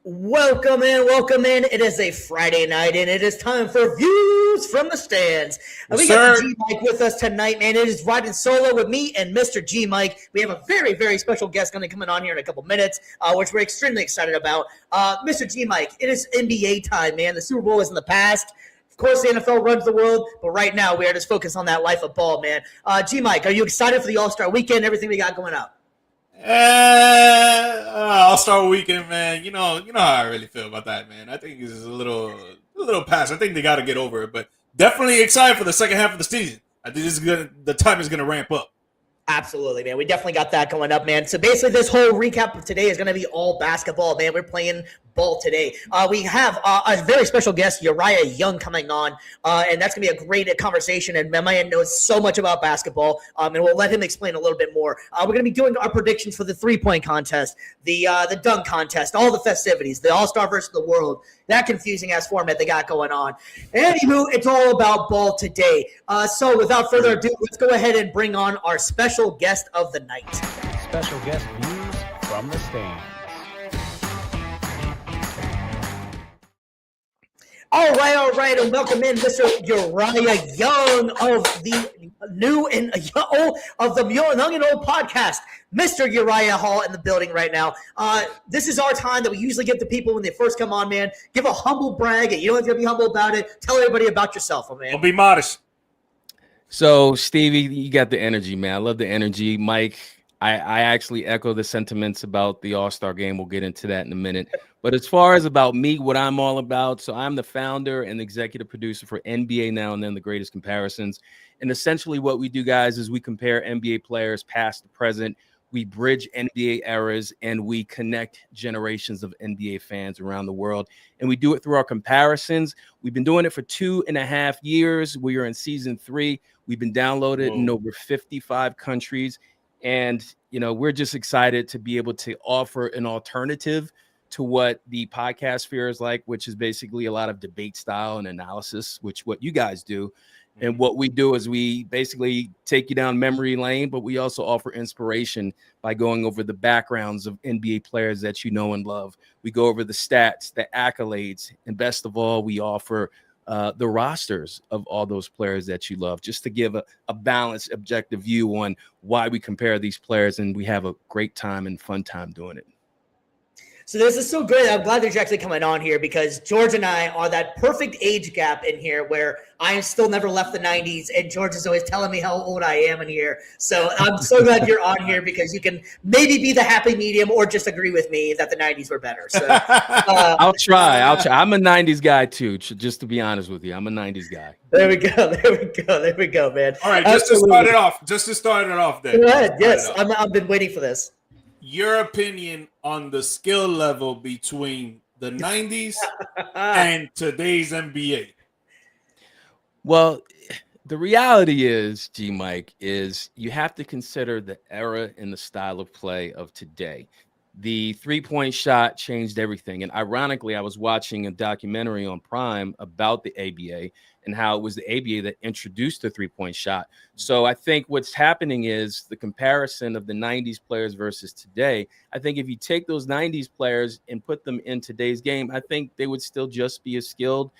Welcome in. It is a Friday night, and it is time for Views from the Stands. And Yes, we got the sir. G Mike with us tonight, man. It is riding solo with me and Mr. G Mike. We have a very, very special guest going to come on here in a couple minutes, which we're extremely excited about. Mr. G Mike, it is NBA time, man. The Super Bowl is in the past. Of course, the NFL runs the world, but right now we are just focused on that life of ball, man. G Mike, are you excited for the All Star Weekend? Everything we got going up? All-Star Weekend, man. You know how I really feel about that, man. I think it's a little past. I think they got to get over it, but definitely excited for the second half of the season. I think the time is gonna ramp up. Absolutely, man. We definitely got that going up, man. So basically, this whole recap of today is going to be all basketball, man. We're playing ball today. We have a very special guest, Uriah Young, coming on, and that's going to be a great conversation. And my man knows so much about basketball, and we'll let him explain a little bit more. We're going to be doing our predictions for the three-point contest, the dunk contest, all the festivities, the All-Star versus the World, that confusing-ass format they got going on. Anywho, it's all about ball today. So without further ado, let's go ahead and bring on our special guest of the night. Special guest views from the stand. All right, and welcome in Mr. Uriah Young of the new and of the Young and Old podcast. Mr. Uriah Hall in the building right now. This is our time that we usually give to people when they first come on, man. Give a humble brag, and you don't have to be humble about it. Tell everybody about yourself, man. Don't be modest. So, Stevie, you got the energy, man. I love the energy. Mike, I actually echo the sentiments about the All-Star game. We'll get into that in a minute. But as far as about me, what I'm all about, so I'm the founder and executive producer for NBA Now and Then, the Greatest Comparisons. And essentially what we do, guys, is we compare NBA players past to present. We bridge NBA eras, and we connect generations of NBA fans around the world. And we do it through our comparisons. We've been doing it for 2.5 years. We are in season 3. We've been downloaded in over 55 countries. And, we're just excited to be able to offer an alternative to what the podcast sphere is like, which is basically a lot of debate style and analysis, which what you guys do. And what we do is we basically take you down memory lane, but we also offer inspiration by going over the backgrounds of NBA players that you know and love. We go over the stats, the accolades, and best of all, we offer the rosters of all those players that you love, just to give a balanced, objective view on why we compare these players, and we have a great time and fun time doing it. So this is so great. I'm glad that you're actually coming on here because George and I are that perfect age gap in here where I am still never left the 90s, and George is always telling me how old I am in here. So I'm so glad you're on here because you can maybe be the happy medium or just agree with me that the 90s were better. So I'll try. I'm a 90s guy too, just to be honest with you. I'm a 90s guy. There we go, man. All right, just to start it off then. Go ahead. Yes, I've been waiting for this. Your opinion on the skill level between the 90s and today's NBA. Well, the reality is, G Mike, is you have to consider the era and the style of play of today. The three-point shot changed everything. And ironically, I was watching a documentary on Prime about the ABA and how it was the ABA that introduced the three-point shot. So I think what's happening is the comparison of the 90s players versus today. I think if you take those 90s players and put them in today's game, I think they would still just be as skilled.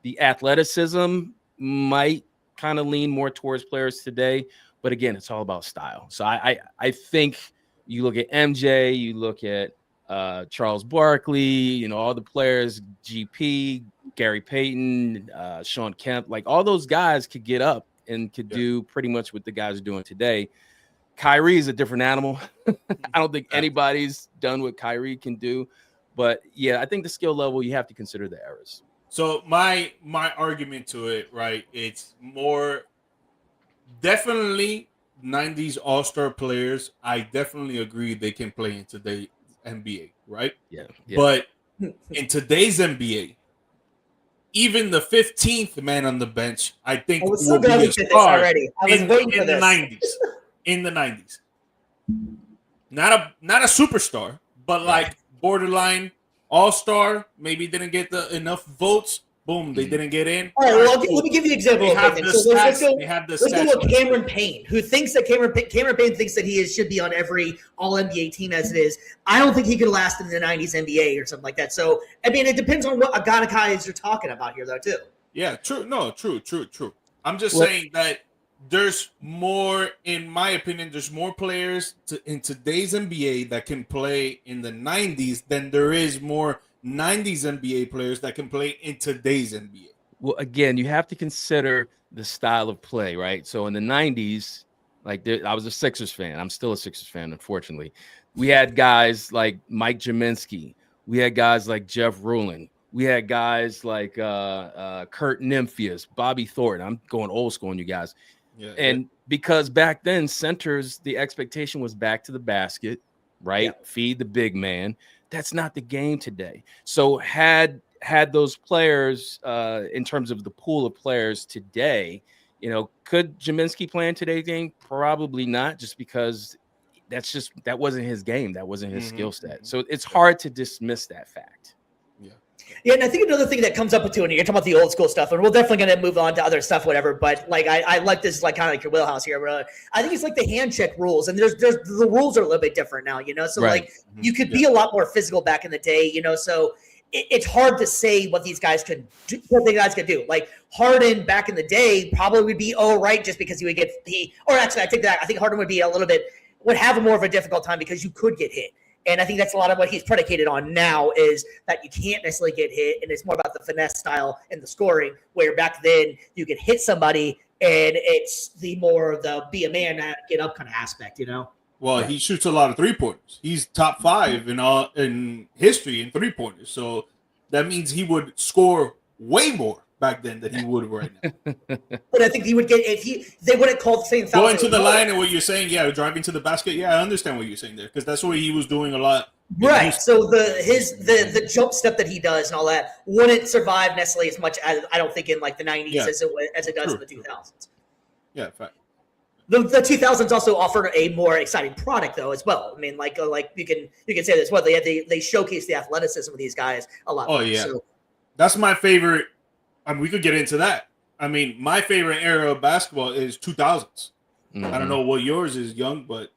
The athleticism might kind of lean more towards players today. But again, it's all about style. So I think you look at MJ, you look at Charles Barkley, all the players, GP, Gary Payton, Sean Kemp, like all those guys could get up and could do pretty much what the guys are doing today. Kyrie is a different animal. I don't think anybody's done what Kyrie can do. But yeah, I think the skill level, you have to consider the eras. So my argument to it, right, it's more definitely 90s All-Star players. I definitely agree they can play in today's NBA, right? Yeah. But in today's NBA, even the 15th man on the bench, I think will be a star already. I was waiting for the this. 90s. In the 90s. Not a superstar, but like borderline All-Star, maybe didn't get enough votes, Boom, they didn't get in. All right, well, let me give you an example. They real have quick the then. So let's stats. go. They have the Let's go stats. with Cameron Payne, who thinks that Cameron Payne thinks that he should be on every All NBA team as it is. I don't think he could last in the '90s NBA or something like that. So I mean, it depends on what guys you're talking about here, though, too. Yeah, true. No, true. I'm just saying that there's more, in my opinion, there's more players in today's NBA that can play in the 90s than there is more 90s NBA players that can play in today's NBA. Well, again, you have to consider the style of play, right? So in the 90s, I was a Sixers fan. I'm still a Sixers fan, unfortunately. We had guys like Mike Jaminski. We had guys like Jeff Ruland. We had guys like Kurt Nymphius, Bobby Thornton. I'm going old school on you guys. Yeah, and because back then, centers, the expectation was back to the basket, right? Yeah. Feed the big man. That's not the game today. So had those players in terms of the pool of players today, could Jaminski play in today's game? Probably not, just because that wasn't his game. That wasn't his skill set. So it's hard to dismiss that fact. Yeah, and I think another thing that comes up with too, and you're talking about the old school stuff, and we're definitely going to move on to other stuff, whatever. But like, I like this, like kind of like your wheelhouse here. But I think it's like the hand check rules, and there's the rules are a little bit different now, So Right. like, you could be a lot more physical back in the day, So it's hard to say what these guys could do, what the guys could do. Like Harden back in the day probably would be all right just because he would or actually I take that. I think Harden would have a more of a difficult time because you could get hit. And I think that's a lot of what he's predicated on now is that you can't necessarily get hit, and it's more about the finesse style and the scoring, where back then you could hit somebody, and it's the be a man, get up kind of aspect, Well, he shoots a lot of 3-pointers. He's top 5 in history in 3-pointers. So that means he would score way more back then than he would right now. But I think he would get they wouldn't call the same foul. Going to the line and what you're saying, driving to the basket. Yeah, I understand what you're saying there because that's what he was doing a lot. Right. So the jump step that he does and all that wouldn't survive necessarily as much as I don't think in like the 90s as it does in the 2000s. Yeah, fact. The 2000s also offered a more exciting product though as well. I mean, like you can say this. Well, they showcase the athleticism of these guys a lot. Oh more, yeah, so. That's my favorite. I mean, we could get into that. I mean, my favorite era of basketball is 2000s. I don't know what yours is, Young, but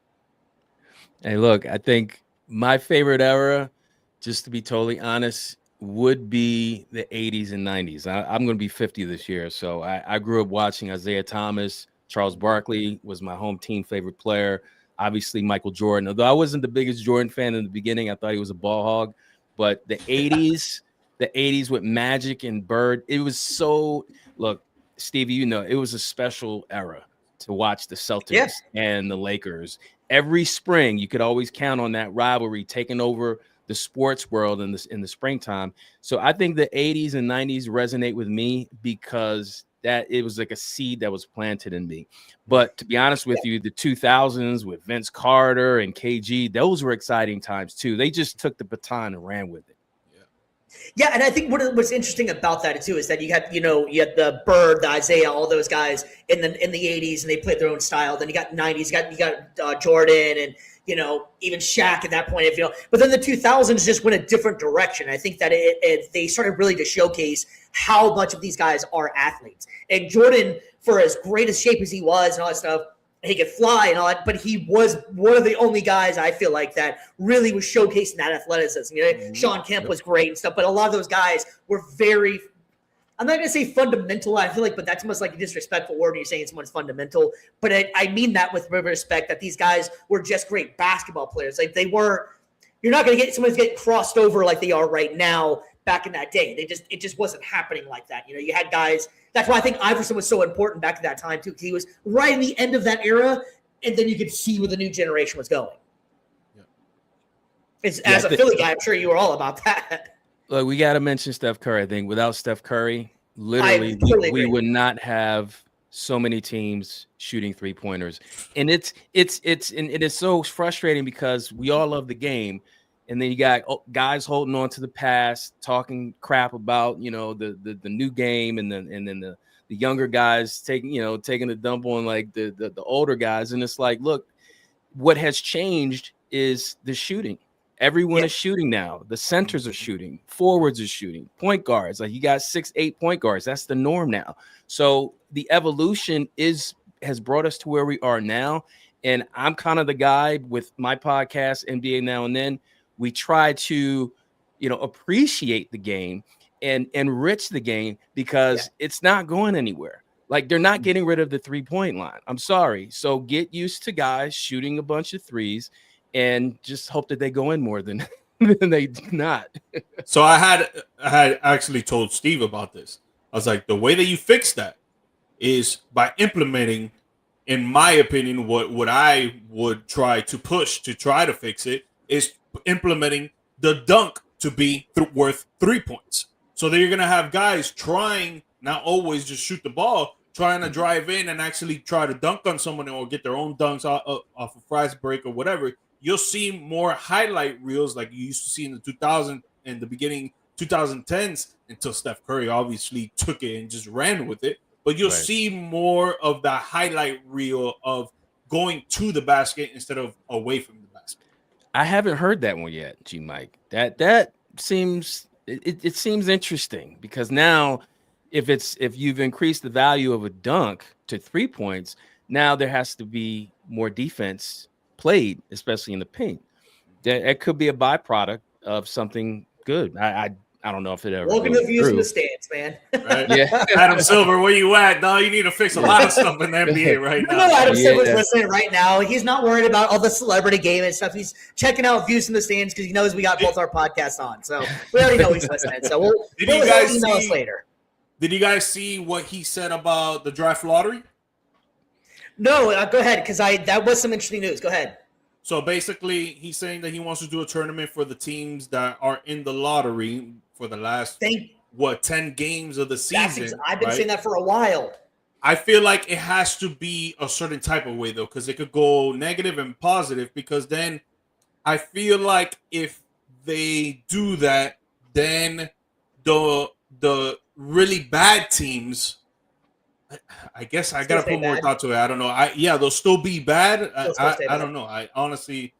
hey, look, I think my favorite era, just to be totally honest, would be the 80s and 90s. I'm going to be 50 this year, so I grew up watching Isaiah Thomas. Charles Barkley was my home team favorite player. Obviously, Michael Jordan. Although I wasn't the biggest Jordan fan in the beginning, I thought he was a ball hog. But the 80s, the 80s with Magic and Bird, it was so. Look, Stevie, it was a special era to watch the Celtics and the Lakers. Every spring, you could always count on that rivalry taking over the sports world in the springtime. So I think the 80s and 90s resonate with me because that it was like a seed that was planted in me. But to be honest with you, the 2000s with Vince Carter and KG, those were exciting times too. They just took the baton and ran with it. Yeah, and I think what's interesting about that too is that you had the Bird, the Isaiah, all those guys in the 80s, and they played their own style. Then you got 90s, you got Jordan, and even Shaq at that point. But then the 2000s just went a different direction. I think that they started really to showcase how much of these guys are athletes. And Jordan, for as great a shape as he was and all that stuff, he could fly and all that, but he was one of the only guys I feel like that really was showcasing that athleticism. Sean Kemp was great and stuff, but a lot of those guys were very, I'm not going to say fundamental. I feel like, but that's almost like a disrespectful word when you're saying someone's fundamental. But I mean that with respect, that these guys were just great basketball players. Like you're not going to get someone to get crossed over like they are right now back in that day. It just wasn't happening like that. You had guys. That's why I think Iverson was so important back at that time too, because he was right in the end of that era, and then you could see where the new generation was going. Yeah. As a Philly guy, I'm sure you were all about that. Look, we got to mention Steph Curry. I think without Steph Curry, literally, we would not have so many teams shooting 3-pointers. And it is so frustrating because we all love the game. And then you got guys holding on to the past, talking crap about, the new game, and then the younger guys taking a dump on like the older guys. And it's like, look, what has changed is the shooting. Everyone Yeah. is shooting now. The centers are shooting, forwards are shooting, point guards. Like you got 6-8 point guards. That's the norm now. So the evolution has brought us to where we are now. And I'm kind of the guy with my podcast, NBA Now and Then. We try to, appreciate the game and enrich the game because it's not going anywhere. Like they're not getting rid of the 3-point line. I'm sorry. So get used to guys shooting a bunch of threes and just hope that they go in more than they do not. So I had actually told Steve about this. I was like, the way that you fix that is by implementing, in my opinion, what I would try to push to try to fix it is implementing the dunk to be worth 3 points. So that you're gonna have guys trying, not always just shoot the ball, trying to drive in and actually try to dunk on someone or get their own dunks off a fast break or whatever. You'll see more highlight reels like you used to see in the 2000 and the beginning 2010s until Steph Curry obviously took it and just ran with it. But you'll see more of the highlight reel of going to the basket instead of away from the basket. I haven't heard that one yet, G Mike. That seems it seems interesting because now if you've increased the value of a dunk to 3 points, now there has to be more defense played, especially in the paint. That could be a byproduct of something good. I don't know if it ever. Welcome to Views in the Stands, man. Right? Yeah. Adam Silver, where you at? No, you need to fix a lot of stuff in the NBA right now. No, Adam Silver's listening right now. He's not worried about all the celebrity game and stuff. He's checking out Views in the Stands because he knows we got both our podcasts on. So we already know he's listening. So we'll email us later. Did you guys see what he said about the draft lottery? No, go ahead, because that was some interesting news. Go ahead. So basically, he's saying that he wants to do a tournament for the teams that are in the lottery for the last 10 games of the season. I've been saying that for a while. I feel like it has to be a certain type of way though, because it could go negative and positive. Because then I feel like if they do that, then the really bad teams, I guess I gotta put more thought to it. I don't know. They'll still be bad. I don't know. I honestly,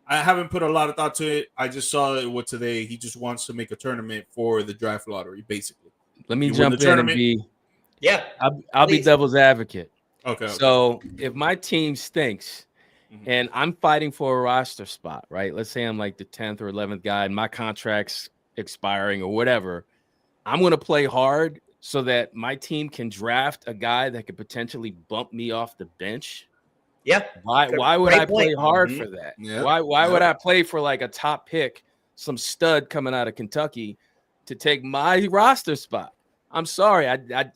I haven't put a lot of thought to it. I just saw it today. He just wants to make a tournament for the draft lottery, basically. Let me jump in and be. Yeah, I'll be devil's advocate. Okay. So if my team stinks, and I'm fighting for a roster spot, right? Let's say I'm like the 10th or 11th guy, and my contract's expiring or whatever. I'm gonna play hard so that my team can draft a guy that could potentially bump me off the bench. Yeah. Why would I play hard for that? Yeah. Why would I play for like a top pick, some stud coming out of Kentucky to take my roster spot? I'm sorry.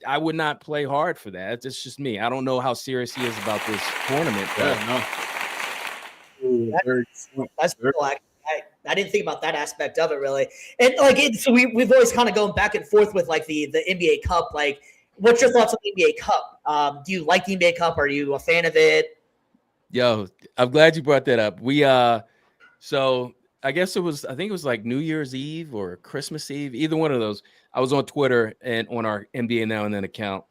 I would not play hard for that. It's just me. I don't know how serious he is about this tournament. That's cool. I didn't think about that aspect of it really. And so we've always kind of gone back and forth with like the NBA Cup. Like, what's your thoughts on the NBA Cup? Do you like the NBA Cup? Are you a fan of it? Yo, I'm glad you brought that up. So I guess I think it was like New Year's Eve or Christmas Eve, either one of those. I was on Twitter and on our NBA Now and Then account,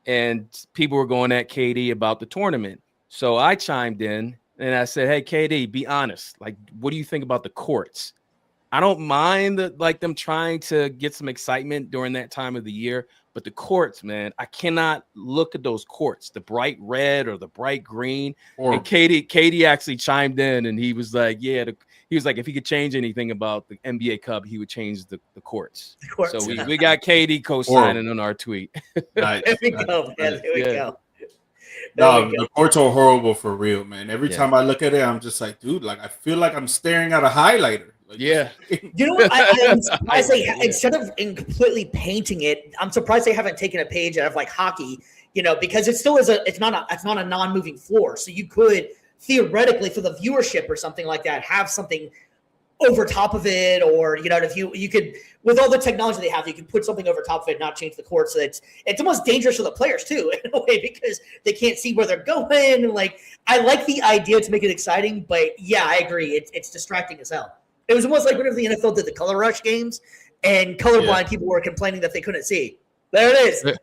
and people were going at KD about the tournament. So I chimed in and I said, "Hey, KD, be honest. Like, what do you think about the courts? I don't mind them trying to get some excitement during that time of the year, but the courts, man, I cannot look at those courts, the bright red or the bright green." And KD actually chimed in and he was like, he was like, if he could change anything about the NBA Cup, he would change the courts. So we got KD co-signing on our tweet. Nice. There we go, man. There we go. No, the courts are horrible for real, man. Every time I look at it, I'm just like, dude, like I feel like I'm staring at a highlighter. Like, You know what? I'm surprised instead of completely painting it, I'm surprised they haven't taken a page out of like hockey, because it still is it's not a non-moving floor. So you could theoretically, for the viewership or something like that, have something over top of it, or if you could, with all the technology they have, you can put something over top of it, not change the court. So it's almost dangerous for the players too, in a way, because they can't see where they're going. And like, I like the idea to make it exciting, but yeah, I agree, it's distracting as hell. It was almost like whenever the NFL did the Color Rush games, and colorblind people were complaining that they couldn't see. There it is. There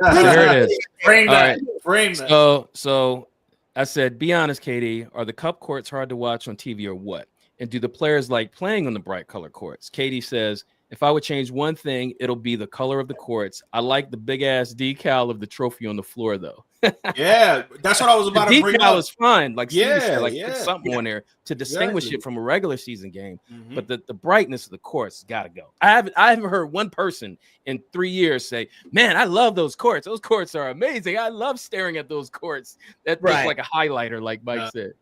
it is. Frame that. So I said, be honest, KD, are the Cup courts hard to watch on TV or what? And do the players like playing on the bright color courts? Katie says, if I would change one thing, it'll be the color of the courts. I like the big ass decal of the trophy on the floor, though. Yeah, that's what I was about to bring decal up. is fine. Like, Steve said, like yeah. put something on there to distinguish it from a regular season game. Mhm. But the brightness of the courts got to go. I haven't heard one person in 3 years say, "Man, I love those courts. Those courts are amazing. I love staring at those courts." That looks Right. like a highlighter, like Mike said.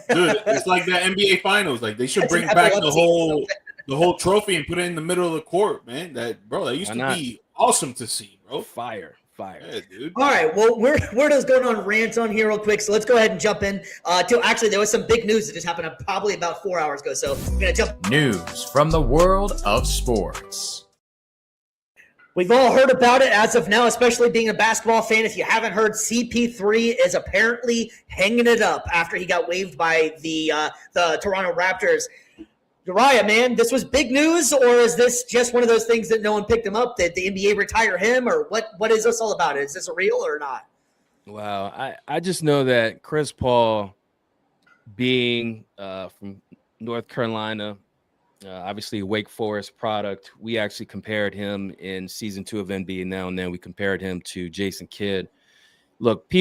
Dude, it's like the NBA Finals. Like they should That's bring an back epilepsy. the whole trophy and put it in the middle of the court, man. That used Why to not? be awesome to see, bro. Fire. Yeah, dude. All right, well, we're just going on rants on here real quick, so let's go ahead and jump in. Actually, there was some big news that just happened probably about 4 hours ago, so we're going to jump. News from the world of sports. We've all heard about it as of now, especially being a basketball fan. If you haven't heard, CP3 is apparently hanging it up after he got waived by the Toronto Raptors. Uriah, man, this was big news, or is this just one of those things that no one picked him up? Did the NBA retire him, or what is this all about? Is this real or not? Wow. I just know that Chris Paul, being from North Carolina, obviously a Wake Forest product, we actually compared him in season 2 of NBA Now and Then. We compared him to Jason Kidd. Look,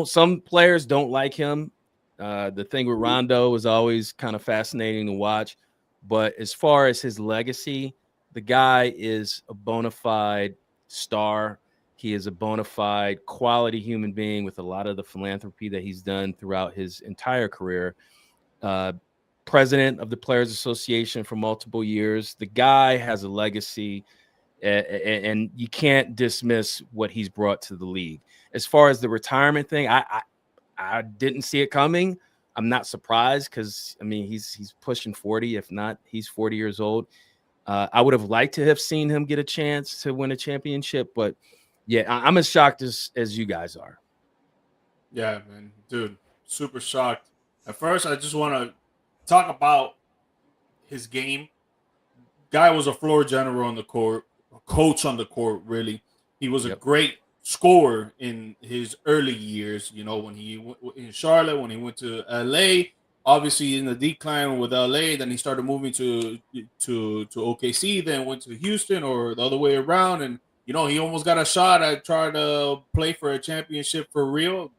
some players don't like him. The thing with Rondo is always kind of fascinating to watch. But as far as his legacy, the guy is a bona fide star. He is a bona fide quality human being with a lot of the philanthropy that he's done throughout his entire career. President of the Players Association for multiple years. The guy has a legacy, and you can't dismiss what he's brought to the league. As far as the retirement thing, I didn't see it coming. I'm not surprised because, I mean, he's pushing 40. If not, he's 40 years old. I would have liked to have seen him get a chance to win a championship. But, yeah, I'm as shocked as you guys are. Yeah, man. Dude, super shocked. At first, I just want to talk about his game. Guy was a floor general on the court, a coach on the court, really. He was a great scorer in his early years, you know, when he in Charlotte, when he went to LA, obviously in the decline with LA, then he started moving to OKC, then went to Houston or the other way around, and you know, he almost got a shot at trying to play for a championship for real.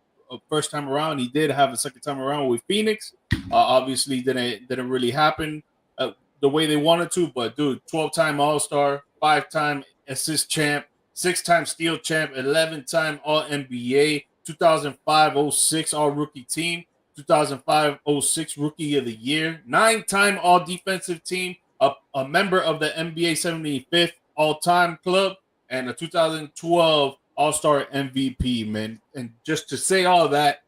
First time around, he did have a second time around with Phoenix. Obviously didn't really happen the way they wanted to, but dude, 12-time All-Star, 5-time assist champ, 6-time steal champ, 11-time All-NBA, 2005-06 All-Rookie Team, 2005-06 Rookie of the Year, 9-time All-Defensive Team, a member of the NBA 75th All-Time Club, and a 2012 All-Star MVP, man. And just to say all that,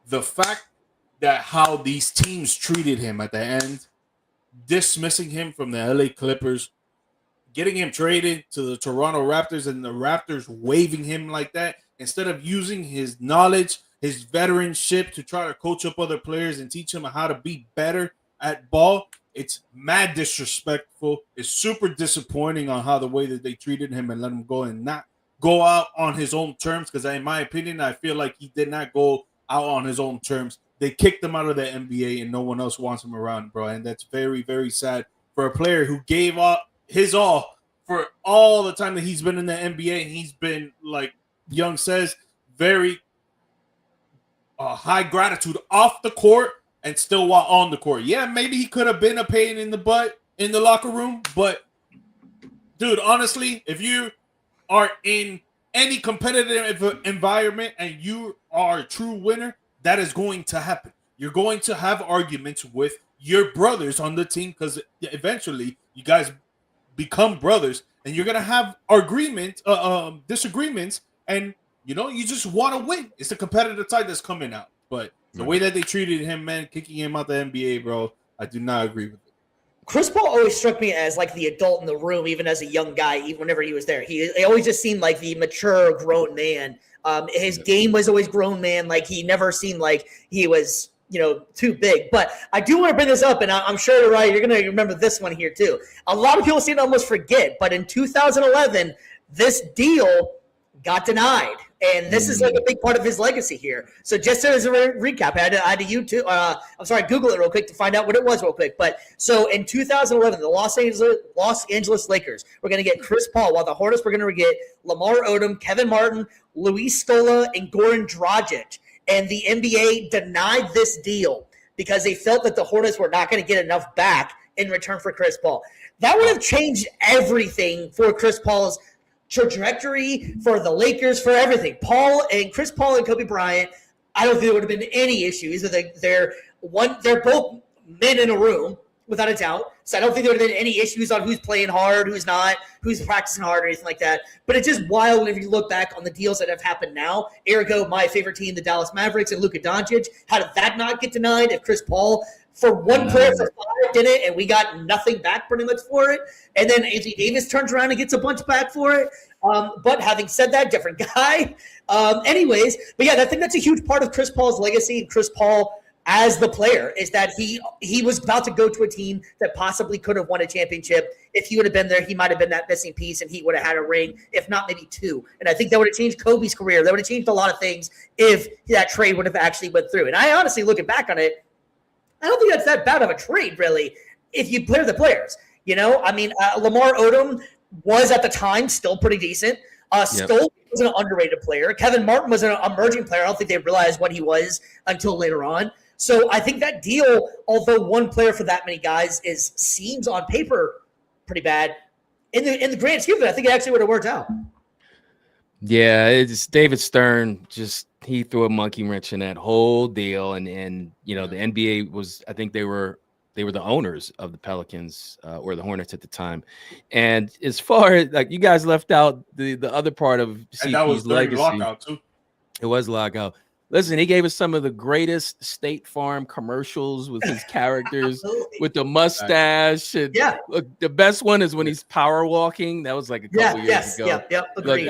the fact that how these teams treated him at the end, dismissing him from the LA Clippers, getting him traded to the Toronto Raptors, and the Raptors waiving him like that, instead of using his knowledge, his veteranship to try to coach up other players and teach them how to be better at ball, it's mad disrespectful. It's super disappointing on how the way that they treated him and let him go and not go out on his own terms, because in my opinion, I feel like he did not go out on his own terms. They kicked him out of the NBA and no one else wants him around, bro. And that's very, very sad for a player who gave up his all for all the time that he's been in the NBA. And he's been, like Young says, very high gratitude off the court and still while on the court. Yeah, maybe he could have been a pain in the butt in the locker room, but dude, honestly, if you are in any competitive environment and you are a true winner, that is going to happen. You're going to have arguments with your brothers on the team, because eventually you guys become brothers and you're going to have disagreements, and you know, you just want to win. It's the competitive side that's coming out. But the way that they treated him, man, kicking him out the NBA, bro, I do not agree with it. Chris Paul always struck me as like the adult in the room, even as a young guy, even whenever he was there. He always just seemed like the mature, grown man. His game was always grown man. Like, he never seemed like he was, you know, too big. But I do want to bring this up, and I'm sure you're right. You're going to remember this one here too. A lot of people seem to almost forget, but in 2011, this deal got denied. And this is like a big part of his legacy here. So just as a recap, I had to YouTube. Google it real quick to find out what it was real quick. But so in 2011, the Los Angeles Lakers were going to get Chris Paul, while the Hornets were going to get Lamar Odom, Kevin Martin, Luis Scola, and Goran Dragic. And the NBA denied this deal because they felt that the Hornets were not going to get enough back in return for Chris Paul. That would have changed everything for Chris Paul's trajectory, for the Lakers, for everything. Chris Paul and Kobe Bryant, I don't think there would have been any issues. They're both men in a room, without a doubt. So I don't think there would have been any issues on who's playing hard, who's not, who's practicing hard, or anything like that. But it's just wild if you look back on the deals that have happened now. Ergo, my favorite team, the Dallas Mavericks and Luka Doncic. How did that not get denied if Chris Paul, for one player for 5, did it, and we got nothing back pretty much for it? And then Anthony Davis turns around and gets a bunch back for it. But having said that, different guy. Anyways, but yeah, I think that's a huge part of Chris Paul's legacy, and Chris Paul as the player, is that he was about to go to a team that possibly could have won a championship. If he would have been there, he might have been that missing piece, and he would have had a ring, if not maybe 2. And I think that would have changed Kobe's career. That would have changed a lot of things if that trade would have actually went through. And I honestly, looking back on it, I don't think that's that bad of a trade, really, if you clear the players. You know, I mean, Lamar Odom was at the time still pretty decent. Stoll was an underrated player. Kevin Martin was an emerging player. I don't think they realized what he was until later on. So I think that deal, although one player for that many guys seems on paper pretty bad, in the grand scheme of it, I think it actually would have worked out. Yeah, it's David Stern. He threw a monkey wrench in that whole deal, and you know the NBA was. I think they were the owners of the Pelicans or the Hornets at the time. And as far as like you guys left out the other part of CP's legacy, lockout too. It was lockout. Listen, he gave us some of the greatest State Farm commercials with his characters, with the mustache. And look, the best one is when he's power walking. That was like a couple years ago. Look,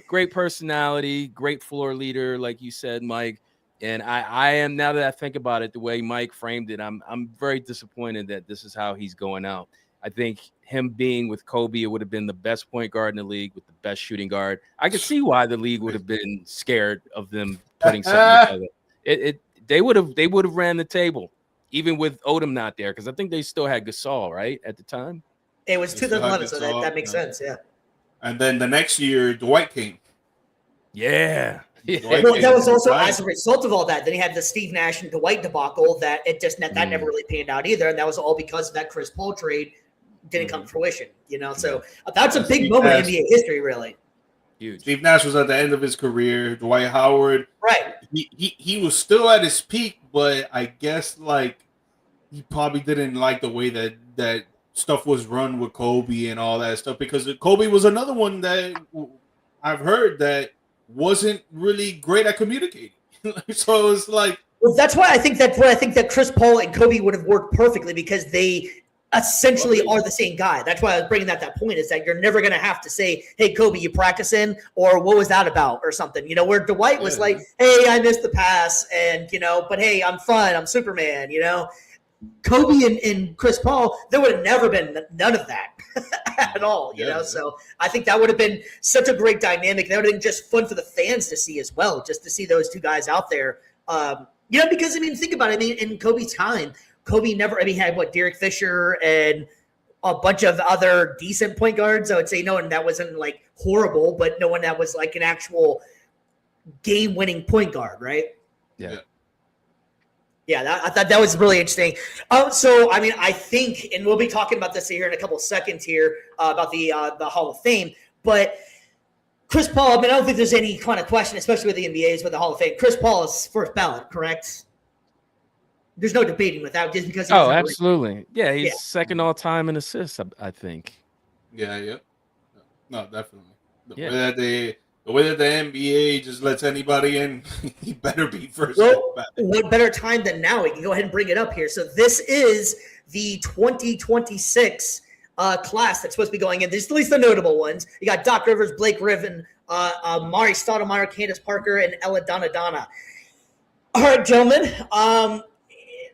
great personality, great floor leader, like you said, Mike. And I am, now that I think about it, the way Mike framed it, I'm very disappointed that this is how he's going out. I think him being with Kobe, it would have been the best point guard in the league with the best shooting guard. I could see why the league would have been scared of them putting something together. They would have ran the table, even with Odom not there, because I think they still had Gasol, right, at the time. It was 2011, so that makes sense, yeah. And then the next year, Dwight came. Yeah. Well, that was also as a result of all that. Then he had the Steve Nash and Dwight debacle that never really panned out either, and that was all because of that Chris Paul trade didn't come to fruition. You know, so that's a big moment in NBA history, really. Huge. Steve Nash was at the end of his career. Dwight Howard, right? He was still at his peak, but I guess like he probably didn't like the way that stuff was run with Kobe and all that stuff, because Kobe was another one that I've heard that wasn't really great at communicating. So it was like, well, that's why I think that Chris Paul and Kobe would have worked perfectly, because they essentially are the same guy. That's why I was bringing that point, is that you're never going to have to say, hey, Kobe, you practicing? Or what was that about? Or something, you know, where Dwight was like, hey, I missed the pass. And, you know, but hey, I'm fun. I'm Superman, you know. Kobe and Chris Paul, there would have never been none of that at all, you know. So I think that would have been such a great dynamic. That would have been just fun for the fans to see as well, just to see those two guys out there. You know, because, I mean, think about it. I mean, in Kobe's time, Kobe had Derek Fisher and a bunch of other decent point guards. I would say no one that wasn't like horrible, but no one that was like an actual game-winning point guard, right? Yeah. Yeah, I thought that was really interesting. So, I mean, I think, and we'll be talking about this here in a couple of seconds here about the Hall of Fame, but Chris Paul, I mean, I don't think there's any kind of question, especially with the NBA's with the Hall of Fame. Chris Paul is first ballot, correct? There's no debating with that, just because he's absolutely. Yeah, he's second all time in assists, I think. Yeah. No, definitely. The way that the NBA just lets anybody in, he better be first. Well, what better time than now? We can go ahead and bring it up here. So this is the 2026 class that's supposed to be going in. This is at least the notable ones. You got Doc Rivers, Blake Griffin, Mari Stoudemire, Candace Parker, and Ella Donna. All right, gentlemen.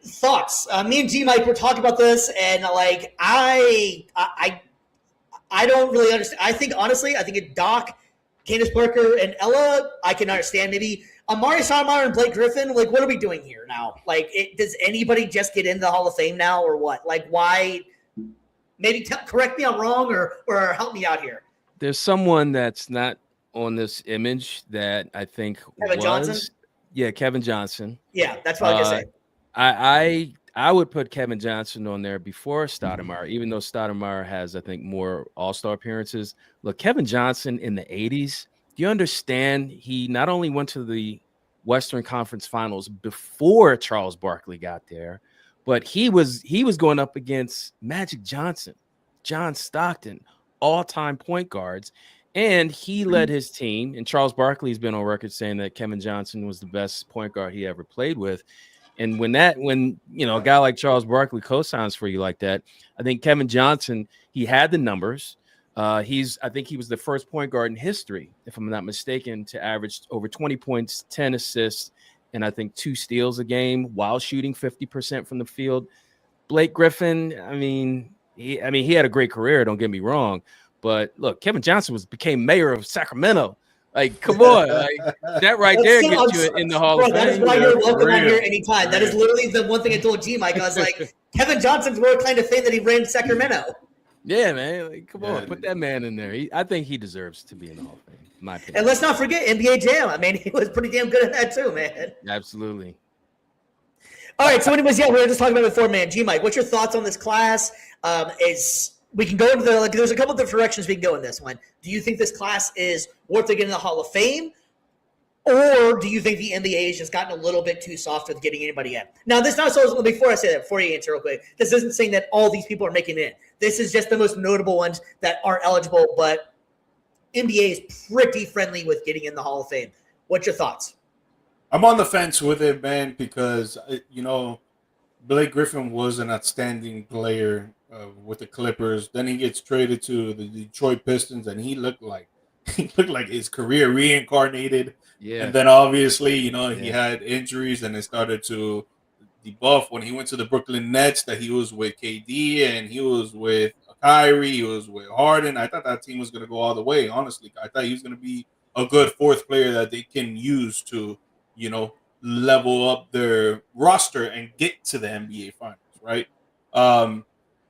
Thoughts? Me and G-Mike were talking about this, and like I don't really understand. I think honestly, Doc Candace Parker and Ella, I can understand. Maybe Amari Stoudemire and Blake Griffin, like, what are we doing here now? Like, does anybody just get into the Hall of Fame now or what? Like, why? Maybe correct me I'm wrong or help me out here. There's someone that's not on this image that I think Kevin Johnson? Yeah, Kevin Johnson. Yeah, that's what I was going to say. I would put Kevin Johnson on there before Stoudemire, even though Stoudemire has, I think, more All-Star appearances. Look, Kevin Johnson in the 80s, do you understand? He not only went to the Western Conference Finals before Charles Barkley got there, but he was going up against Magic Johnson, John Stockton, all-time point guards, and he led his team. And Charles Barkley's been on record saying that Kevin Johnson was the best point guard he ever played with. And when a guy like Charles Barkley co-signs for you like that, I think Kevin Johnson, he had the numbers. I think he was the first point guard in history, if I'm not mistaken, to average over 20 points, 10 assists, and I think 2 steals a game while shooting 50% from the field. Blake Griffin, he had a great career, don't get me wrong. But look, Kevin Johnson became mayor of Sacramento. Like, come on, that right there gets you in the Hall of Fame. That is why you're welcome on here anytime. That is literally the one thing I told G-Mike. I was like, Kevin Johnson's more kind of thing that he ran Sacramento. Yeah, man. Like, come on, put that man in there. I think he deserves to be in the Hall of Fame, in my opinion. And let's not forget NBA Jam. I mean, he was pretty damn good at that too, man. Absolutely. All right. So, anyways, we were just talking about it before, man. G-Mike, what's your thoughts on this class? We can go into there's a couple of different directions we can go in this one. Do you think this class is worth getting in the Hall of Fame? Or do you think the NBA has just gotten a little bit too soft with getting anybody in? Now, this not so before I say that, before you answer real quick, this isn't saying that all these people are making it in. This is just the most notable ones that are eligible, but NBA is pretty friendly with getting in the Hall of Fame. What's your thoughts? I'm on the fence with it, man, because, Blake Griffin was an outstanding player with the Clippers. Then he gets traded to the Detroit Pistons, and he looked like his career reincarnated. Yeah. And then obviously, he had injuries, and it started to debuff when he went to the Brooklyn Nets. That he was with KD and he was with Kyrie, he was with Harden. I thought that team was going to go all the way. Honestly, I thought he was going to be a good fourth player that they can use to, level up their roster and get to the NBA Finals, right?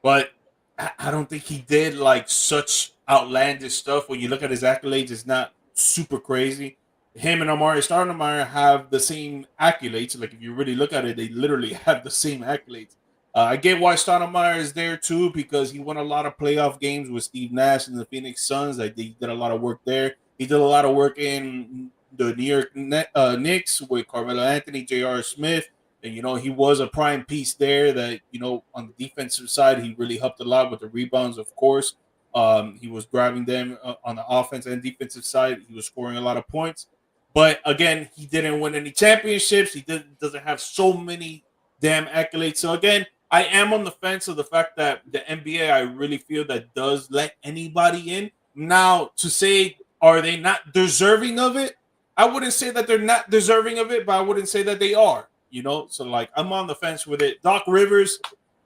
But I don't think he did like such outlandish stuff. When you look at his accolades, it's not super crazy. Him and Amari Stoudemire have the same accolades. Like, if you really look at it, they literally have the same accolades. I get why Stoudemire is there too, because he won a lot of playoff games with Steve Nash and the Phoenix Suns. Like, they did a lot of work there. He did a lot of work in the New York Knicks with Carmelo Anthony, J.R. Smith. And, he was a prime piece there that, on the defensive side, he really helped a lot with the rebounds, of course. He was grabbing them on the offense and defensive side. He was scoring a lot of points. But, again, he didn't win any championships. He doesn't have so many damn accolades. So, again, I am on the fence of the fact that the NBA, I really feel that does let anybody in. Now, to say, are they not deserving of it? I wouldn't say that they're not deserving of it, but I wouldn't say that they are. So like I'm on the fence with it. Doc Rivers,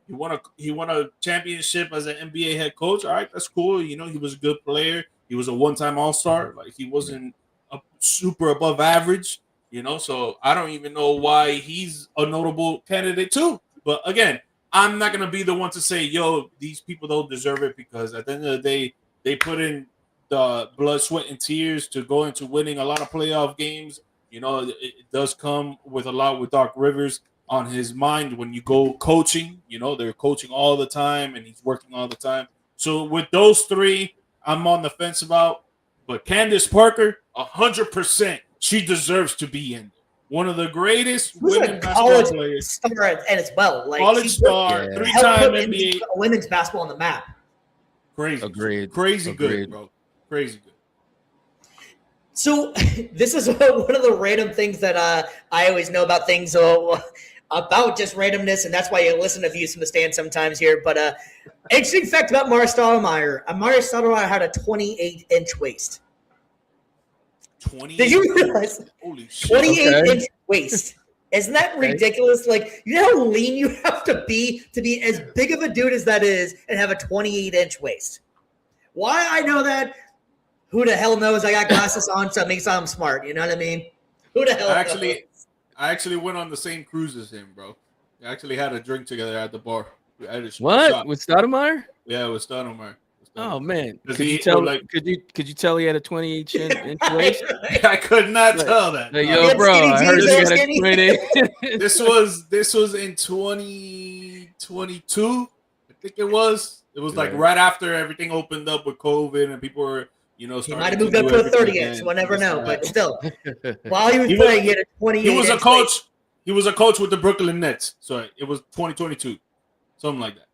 he won a championship as an NBA head coach. All right, that's cool. He was a good player. He was a one-time All-Star. Like, he wasn't a super above average. So I don't even know why he's a notable candidate too. But again, I'm not gonna be the one to say, yo, these people don't deserve it, because at the end of the day, they put in the blood, sweat, and tears to go into winning a lot of playoff games. It does come with a lot with Doc Rivers on his mind when you go coaching. They're coaching all the time and he's working all the time. So with those three, I'm on the fence about. But Candace Parker, 100%, she deserves to be in. One of the greatest women basketball players. Star as well. Like, college star, 3-time NBA. Women's basketball on the map. Crazy. Agreed. Crazy Agreed. Good, bro. Crazy good. So this is one of the random things that I always know about things about just randomness, and that's why you listen to Views from the Stand sometimes here. But interesting fact about Amari Stoudemire. Amari Stoudemire had a 28-inch waist. 28. Did you realize? Holy shit. 28-inch waist. Isn't that ridiculous? Like, you know how lean you have to be as big of a dude as that is and have a 28-inch waist? Why I know that, Who the hell knows? I got glasses on, so it makes I'm smart. You know what I mean? Who the hell knows? I actually went on the same cruise as him, bro. We actually had a drink together at the bar. What shot. with Stoudemire? Yeah, with Stoudemire. Oh man, could he- you tell? like- could you tell he had a 28 inch waist? I could not tell that. Like, No. yo, Get bro, skinny I heard jeans, you little had a skinny. 28. This was in 2022. I think it was. It was like Yeah. right after everything opened up with COVID and people were, He starting might have moved up do to a everything 30 again. inch. We'll never This know. and But that. still, while he was He was- playing, he had a 28 He was a inch coach. waist. He was a coach with the Brooklyn Nets. So it was 2022, something like that.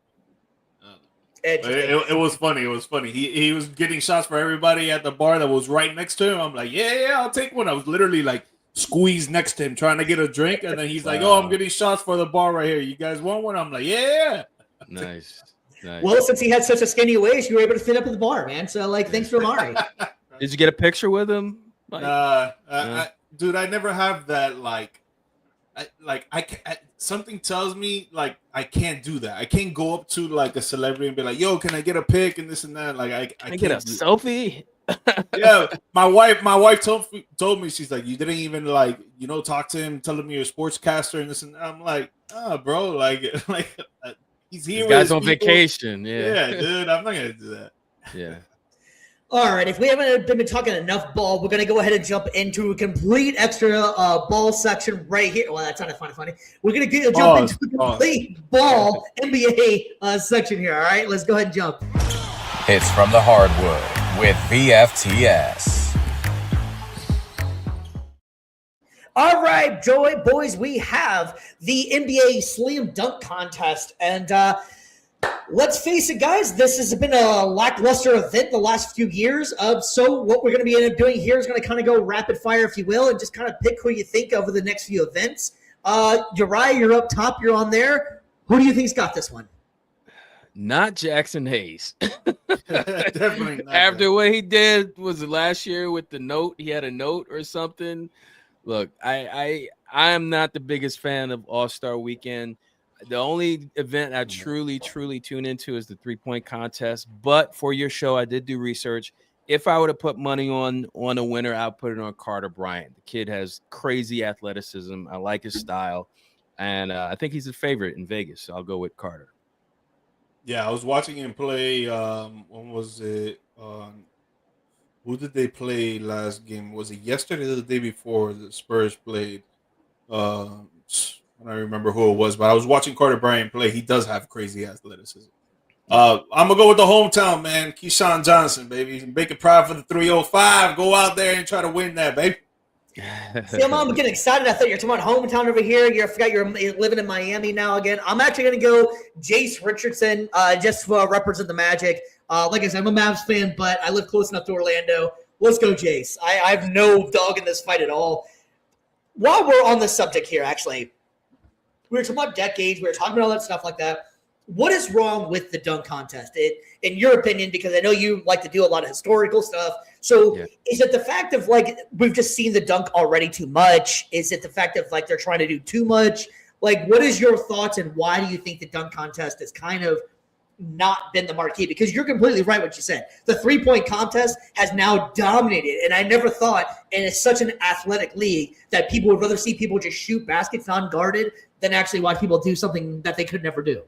But Interesting. it was funny. It was funny. He was getting shots for everybody at the bar that was right next to him. I'm like, yeah, I'll take one. I was literally like squeezed next to him trying to get a drink, and then he's like, oh, I'm getting shots for the bar right here. You guys want one? I'm like, yeah. Nice. Well, since he had such a skinny waist, you were able to fit up at the bar, man. So, like, thanks to Amari. Did you get a picture with him? Mike? Dude, I never have that. Something tells me like I can't do that. I can't go up to like a celebrity and be like, "Yo, can I get a pic?" and this and that. Like I Can I get a can't do- selfie? Yeah, my wife told me, she's like, you didn't even like talk to him, tell him you're a sportscaster and this and that. I'm like, bro, like he's here. This guy's with on his people. vacation. Yeah, dude, I'm not gonna do that. Yeah. All right, if we haven't been talking enough ball, we're going to go ahead and jump into a complete extra ball section right here. Well, that sounded funny. We're going to jump into a complete ball NBA section here, all right? Let's go ahead and jump. Hits from the hardwood with VFTS. All right, boys, we have the NBA Slam Dunk Contest. And let's face it, guys, this has been a lackluster event the last few years. So what we're going to be end up doing here is going to kind of go rapid fire, if you will, and just kind of pick who you think over the next few events. Uriah, you're up top. You're on there. Who do you think's got this one? Not Jackson Hayes. Definitely not. After what he did was it last year with the note, he had a note or something. Look, I am not the biggest fan of All-Star Weekend. The only event I truly tune into is the 3-point contest. But for your show, I did do research. If I were to put money on a winner, I'll put it on Carter Bryant. The kid has crazy athleticism. I like his style. And I think he's a favorite in Vegas. So I'll go with Carter. Yeah, I was watching him play. When was it? Who did they play last game? Was it yesterday or the day before the Spurs played? I don't remember who it was, but I was watching Carter Bryant play. He does have crazy athleticism. I'm gonna go with the hometown man, Keyshawn Johnson, baby. Make it proud for the 305. Go out there and try to win that, baby. See, I'm getting excited. I thought you were talking about hometown over here. I forgot you're living in Miami now again. I'm actually going to go Jace Richardson just to represent the Magic. Like I said, I'm a Mavs fan, but I live close enough to Orlando. Let's go, Jace. I have no dog in this fight at all. While we're on the subject here, actually, we were talking about decades. We were talking about all that stuff like that. What is wrong with the dunk contest, in your opinion? Because I know you like to do a lot of historical stuff. So Is it the fact of, like, we've just seen the dunk already too much? Is it the fact of, like, they're trying to do too much? Like, what is your thoughts, and why do you think the dunk contest has kind of not been the marquee? Because you're completely right what you said. The 3-point contest has now dominated, and I never thought, and it's such an athletic league, that people would rather see people just shoot baskets unguarded than actually watch people do something that they could never do.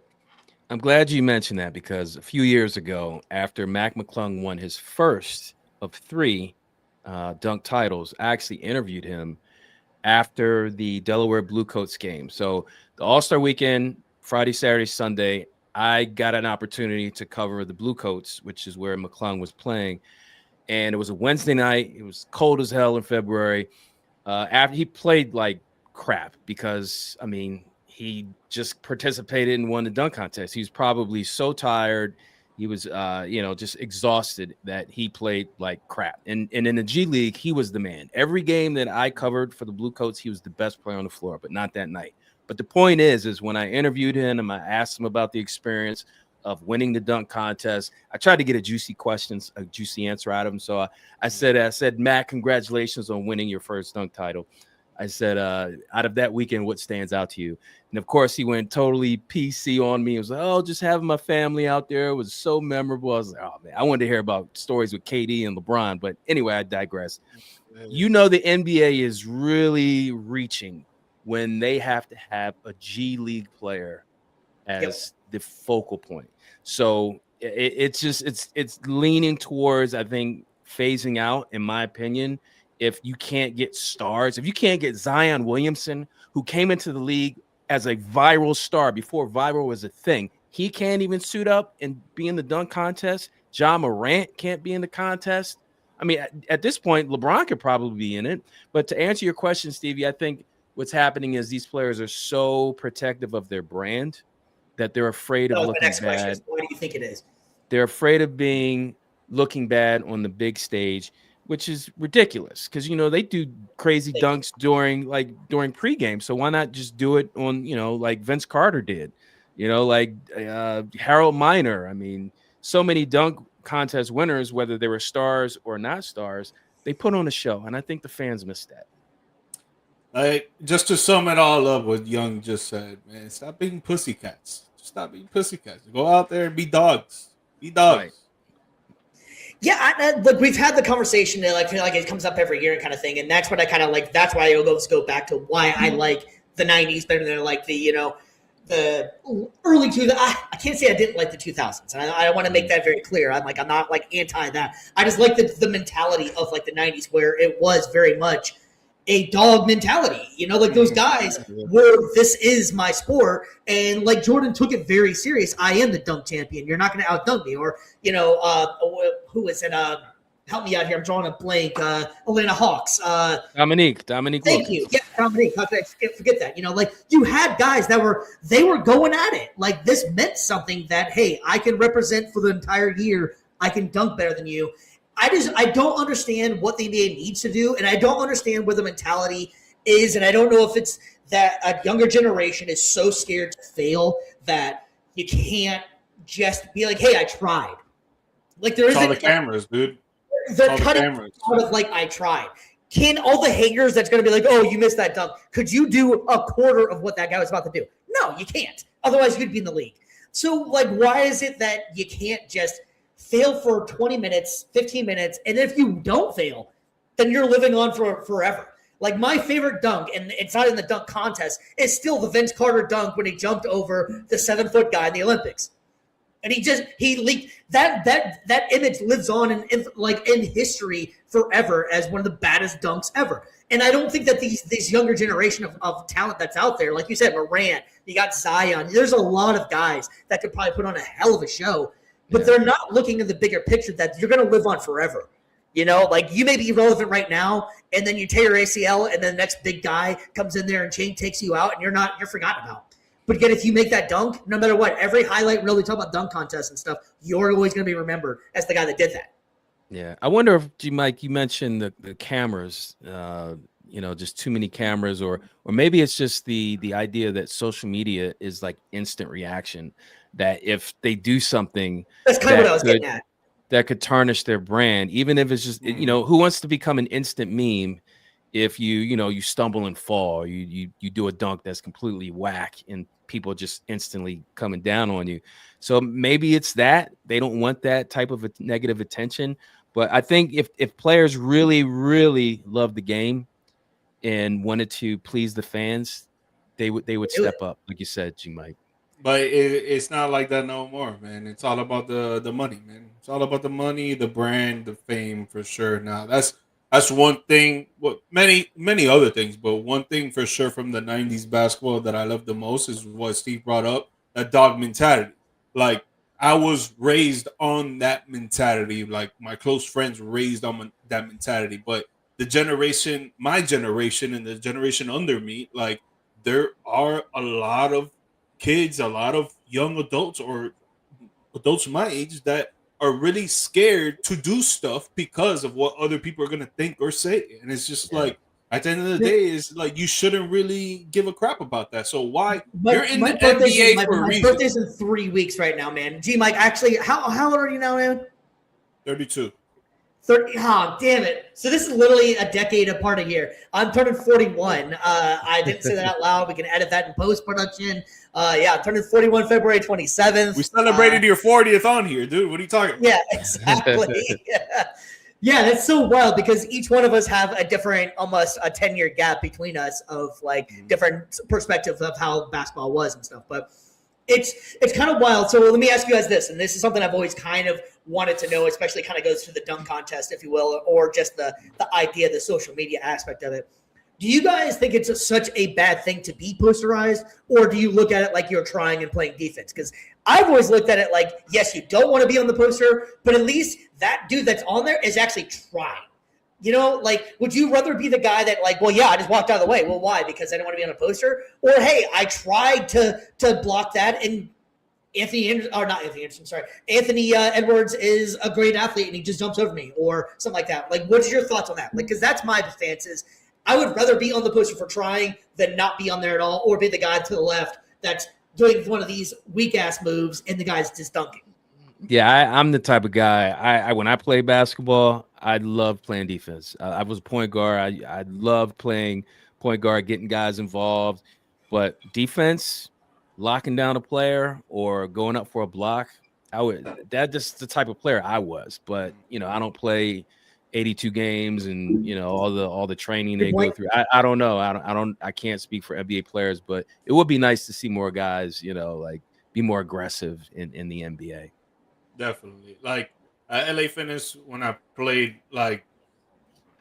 I'm glad you mentioned that, because a few years ago, after Mac McClung won his first of 3 dunk titles, I actually interviewed him after the Delaware Bluecoats game. So the All-Star Weekend, Friday, Saturday, Sunday, I got an opportunity to cover the Bluecoats, which is where McClung was playing. And it was a Wednesday night. It was cold as hell in February. After he played like crap because, I mean, he just participated and won the dunk contest. He was probably so tired. He was, just exhausted that he played like crap. And in the G League, he was the man. Every game that I covered for the Bluecoats, he was the best player on the floor, but not that night. But the point is when I interviewed him and I asked him about the experience of winning the dunk contest, I tried to get a juicy answer out of him. So I said, Matt, congratulations on winning your first dunk title. I said, out of that weekend, what stands out to you? And of course, he went totally PC on me. He was like, oh, just having my family out there was so memorable. I was like, oh, man, I wanted to hear about stories with KD and LeBron. But anyway, I digress. You know, the NBA is really reaching when they have to have a G League player as the focal point. So it's leaning towards, I think, phasing out, in my opinion. If you can't get stars, if you can't get Zion Williamson, who came into the league as a viral star before viral was a thing, he can't even suit up and be in the dunk contest. Ja Morant can't be in the contest. I mean, at this point, LeBron could probably be in it. But to answer your question, Stevie, I think what's happening is these players are so protective of their brand that they're afraid of looking bad. Why do you think it is? They're afraid of looking bad on the big stage, which is ridiculous because, you know, they do crazy dunks during pregame. So why not just do it on, you know, like Vince Carter did, you know, like Harold Miner. I mean, so many dunk contest winners, whether they were stars or not stars, they put on a show. And I think the fans missed that. Like, just to sum it all up, what Young just said, man, stop being pussycats. Stop being pussycats. Go out there and be dogs. Be dogs. Right. Yeah, look, we've had the conversation that I feel like it comes up every year kind of thing, and that's what I kind of like. That's why I always go back to why I like the '90s better than like the the early 2000s. I can't say I didn't like the 2000s, and I want to make that very clear. I'm not like anti that. I just like the mentality of like the '90s where it was very much a dog mentality, you know, like those guys were, this is my sport. And like Jordan took it very serious. I am the dunk champion. You're not going to outdunk me. Or, you know, who is it? Help me out here. I'm drawing a blank. Atlanta Hawks. Dominique. Thank you. Yeah, Dominique. How could I forget that? You know, like you had guys that were going at it. Like this meant something that, hey, I can represent for the entire year. I can dunk better than you. I don't understand what the NBA needs to do, and I don't understand where the mentality is, and I don't know if it's that a younger generation is so scared to fail that you can't just be like, hey, I tried. Like there isn't all the cameras, dude. They're cutting out of like I tried. Can all the haters that's going to be like, oh, you missed that dunk, could you do a quarter of what that guy was about to do? No, you can't. Otherwise, you'd be in the league. So, like, why is it that you can't just fail for 20 minutes, 15 minutes, and if you don't fail, then you're living on for forever. Like my favorite dunk, and it's not in the dunk contest, is still the Vince Carter dunk when he jumped over the 7-foot guy in the Olympics. And he leaked that image lives on in history forever as one of the baddest dunks ever. And I don't think that these younger generation of talent that's out there, like you said, Morant, you got Zion, there's a lot of guys that could probably put on a hell of a show. But they're not looking at the bigger picture that you're going to live on forever. You know, like you may be relevant right now, and then you tear your ACL, and then the next big guy comes in there and takes you out, and you're forgotten about. But again, if you make that dunk, no matter what, every highlight reel, we talk about dunk contests and stuff, you're always going to be remembered as the guy that did that. Yeah. I wonder if, Mike, you mentioned the cameras, you know, just too many cameras, or maybe it's just the idea that social media is like instant reaction. That if they do something, that's kind of what I was getting at, that could tarnish their brand, even if it's just, you know, who wants to become an instant meme if you stumble and fall, you do a dunk that's completely whack and people just instantly coming down on you. So maybe it's that they don't want that type of negative attention. But I think if players really, really love the game and wanted to please the fans, they would step up, like you said, G Mike. But it's not like that no more, man. It's all about the money, man. It's all about the money, the brand, the fame, for sure. Now that's one thing. Well, many other things, but one thing for sure from the '90s basketball that I love the most is what Steve brought up: that dog mentality. Like I was raised on that mentality. Like my close friends were raised on that mentality. But my generation, and the generation under me, like there are a lot of kids, a lot of young adults or adults my age that are really scared to do stuff because of what other people are going to think or say. And it's just like, at the end of the day, it's like you shouldn't really give a crap about that. So why? You're in the NBA for a reason. My birthday's in 3 weeks right now, man. G Mike, actually, how old are you now, man? 32. 30. Oh, damn it. So this is literally a decade apart a year. I'm turning 41. I didn't say that out loud. We can edit that in post-production. I'm turning 41 February 27th. We celebrated your 40th on here, dude. What are you talking about? Yeah, exactly. Yeah, that's so wild because each one of us have a different, almost a 10-year gap between us of like different perspectives of how basketball was and stuff. But it's kind of wild. So let me ask you guys this, and this is something I've always kind of wanted to know, especially kind of goes to the dunk contest, if you will, or just the idea, the social media aspect of it. Do you guys think it's such a bad thing to be posterized, or do you look at it like you're trying and playing defense? Because I've always looked at it like, yes, you don't want to be on the poster, but at least that dude that's on there is actually trying. You know, like, would you rather be the guy that, like, well, yeah, I just walked out of the way. Well, why? Because I didn't want to be on a poster? Or, hey, I tried to block that, and Anthony Edwards is a great athlete, and he just jumps over me, or something like that. Like, what's your thoughts on that? Like, because that's my stance is I would rather be on the poster for trying than not be on there at all, or be the guy to the left that's doing one of these weak-ass moves, and the guy's just dunking. Yeah, I'm the type of guy. I when I play basketball, I love playing defense. I was a point guard. I loved playing point guard, getting guys involved. But defense, locking down a player or going up for a block, that's just the type of player I was. But I don't play 82 games and all the training they go through. I don't know. I can't speak for NBA players, but it would be nice to see more guys, like be more aggressive in the NBA. Definitely. Like LA Fitness, when I played, like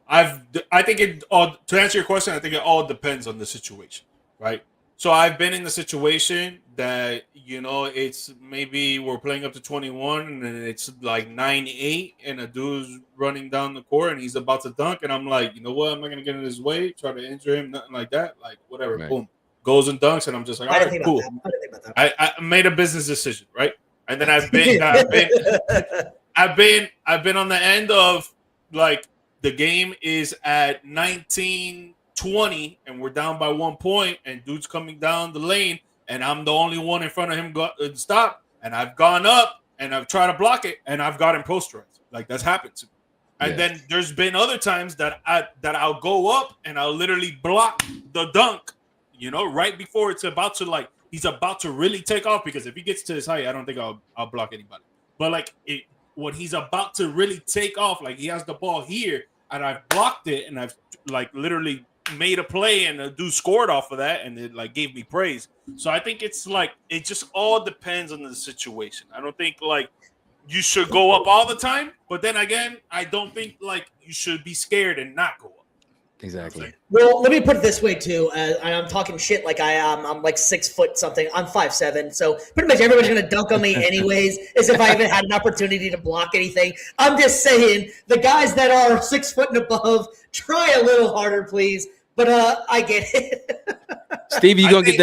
I think it all, to answer your question, I think it all depends on the situation, right? So I've been in the situation that, it's maybe we're playing up to 21 and it's like 9-8 and a dude's running down the court and he's about to dunk. And I'm like, you know what? I'm not going to get in his way, try to injure him, nothing like that. Like, whatever, right. Boom, goes and dunks. And I'm just like, all right, cool. I made a business decision, right? And then I've been on the end of, like, the game is at 19-20 and we're down by 1 point and dude's coming down the lane and I'm the only one in front of him stop, and I've gone up and I've tried to block it and I've gotten posterized. Like, that's happened to me. And then there's been other times that I'll go up and I'll literally block the dunk, right before it's about to, like, he's about to really take off, because if he gets to his height, I don't think I'll block anybody. But like when he's about to really take off, like he has the ball here and I've blocked it and I've like literally made a play and the dude scored off of that and it like gave me praise. So I think it's like, it just all depends on the situation. I don't think like you should go up all the time, but then again, I don't think like you should be scared and not go up. Exactly. Well, let me put it this way too. I'm talking shit like I'm like 6 foot something. I'm 5'7", so pretty much everybody's gonna dunk on me anyways. As if I haven't had an opportunity to block anything. I'm just saying, the guys that are 6 foot and above, try a little harder, please. But I get it. Stevie, you're gonna get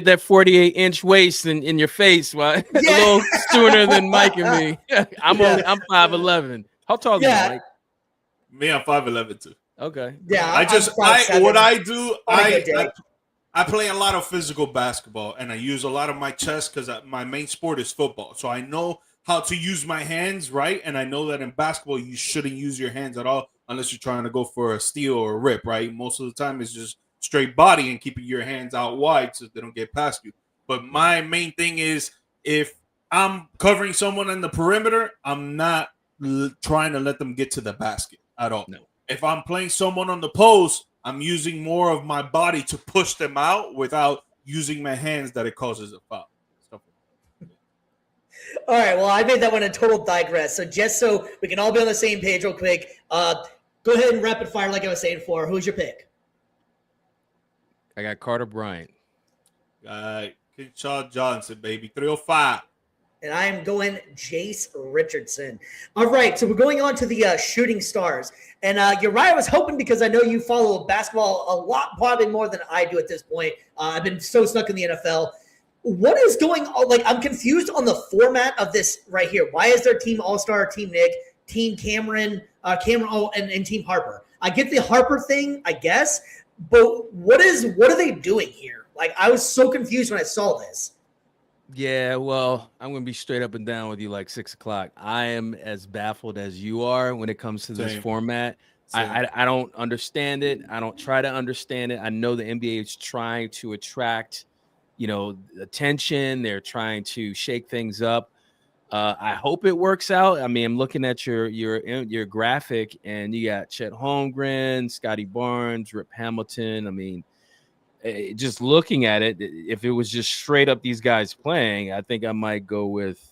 that 48-inch waist in your face, right? Yeah. A little sooner than Mike and me. I'm 5'11". How tall are you, Mike? Me, I'm 5'11" too. Okay. Yeah. I play a lot of physical basketball and I use a lot of my chest because my main sport is football. So I know how to use my hands, right? And I know that in basketball, you shouldn't use your hands at all unless you're trying to go for a steal or a rip, right? Most of the time it's just straight body and keeping your hands out wide so they don't get past you. But my main thing is, if I'm covering someone in the perimeter, I'm not trying to let them get to the basket at all. No. If I'm playing someone on the post, I'm using more of my body to push them out without using my hands that it causes a foul. All right, well, I made that one a total digress. So just so we can all be on the same page real quick, go ahead and rapid fire like I was saying before. Who's your pick? I got Carter Bryant. Kinshaw Johnson, baby, 305. And I am going Jace Richardson. All right, so we're going on to the shooting stars. And Uriah, was hoping, because I know you follow basketball a lot, probably more than I do at this point. I've been so stuck in the NFL. What is going on? Like, I'm confused on the format of this right here. Why is there Team All-Star, Team Nick, Team Cameron, and Team Harper? I get the Harper thing, I guess, but what are they doing here? Like, I was so confused when I saw this. Yeah, well, I'm gonna be straight up and down with you like 6 o'clock. I am as baffled as you are when it comes to this Same. format. I don't understand it. I don't try to understand it. I know the NBA is trying to attract, attention. They're trying to shake things up. I hope it works out. I mean, I'm looking at your graphic, and you got Chet Holmgren, Scotty Barnes, Rip Hamilton. I mean, just looking at it, if it was just straight up these guys playing, I think I might go with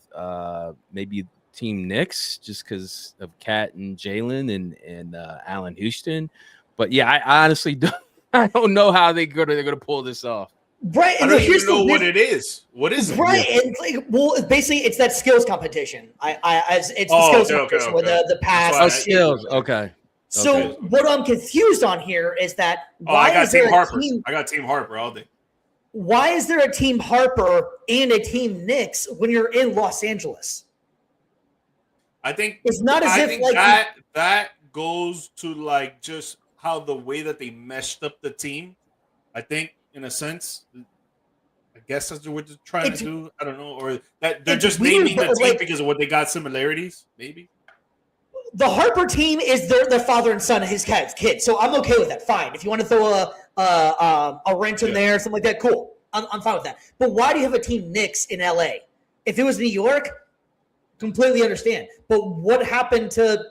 maybe Team Knicks just because of Cat and Jalen and Allen Houston. But yeah, I honestly don't know how they're gonna pull this off. Right, I and don't here's even know the what it is. What is it? right, and basically it's that skills competition. It's the skills competition where the pass. That's why Skills, okay. So Okay. what I'm confused on here is that I got is there Team a Harper. team? I got Team Harper all day. Why is there a Team Harper and a Team Knicks when you're in Los Angeles? I think It's not as I if think like that goes to like just how the way that they meshed up the team. I think in a sense, I guess that's what they're trying to do. I don't know, or that they're it's just weird, naming the but, team like- because of what they got similarities. Maybe. the Harper team is their father and son, his kid. So I'm okay with that. Fine. If you want to throw a wrench in there, something like that, cool. I'm fine with that. But why do you have a Team Knicks in LA? If it was New York, completely understand. But what happened to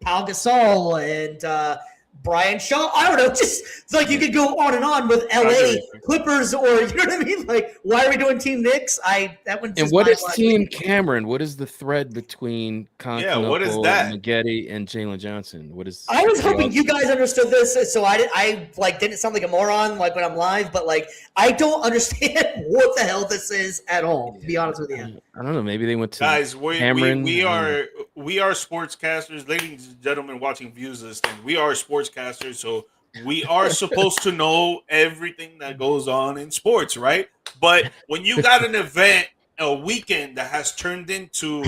Pau Gasol and Brian Shaw? I don't know. Just it's like you could go on and on with LA Clippers, or you know what I mean? Like, why are we doing Team Knicks? That one's And just what my is logic. Team Cameron? What is the thread between Constantinople, what is that? Maggette, and Jalen Johnson? What is? I was hoping you guys understood this, so I didn't sound like a moron like when I'm live, but like I don't understand what the hell this is at all. To be honest with you, I don't know. Maybe they went to Guys, Cameron. we are sportscasters, ladies and gentlemen watching views of this thing. We are sportscasters, so we are supposed to know everything that goes on in sports, right? But when you got an event, a weekend that has turned into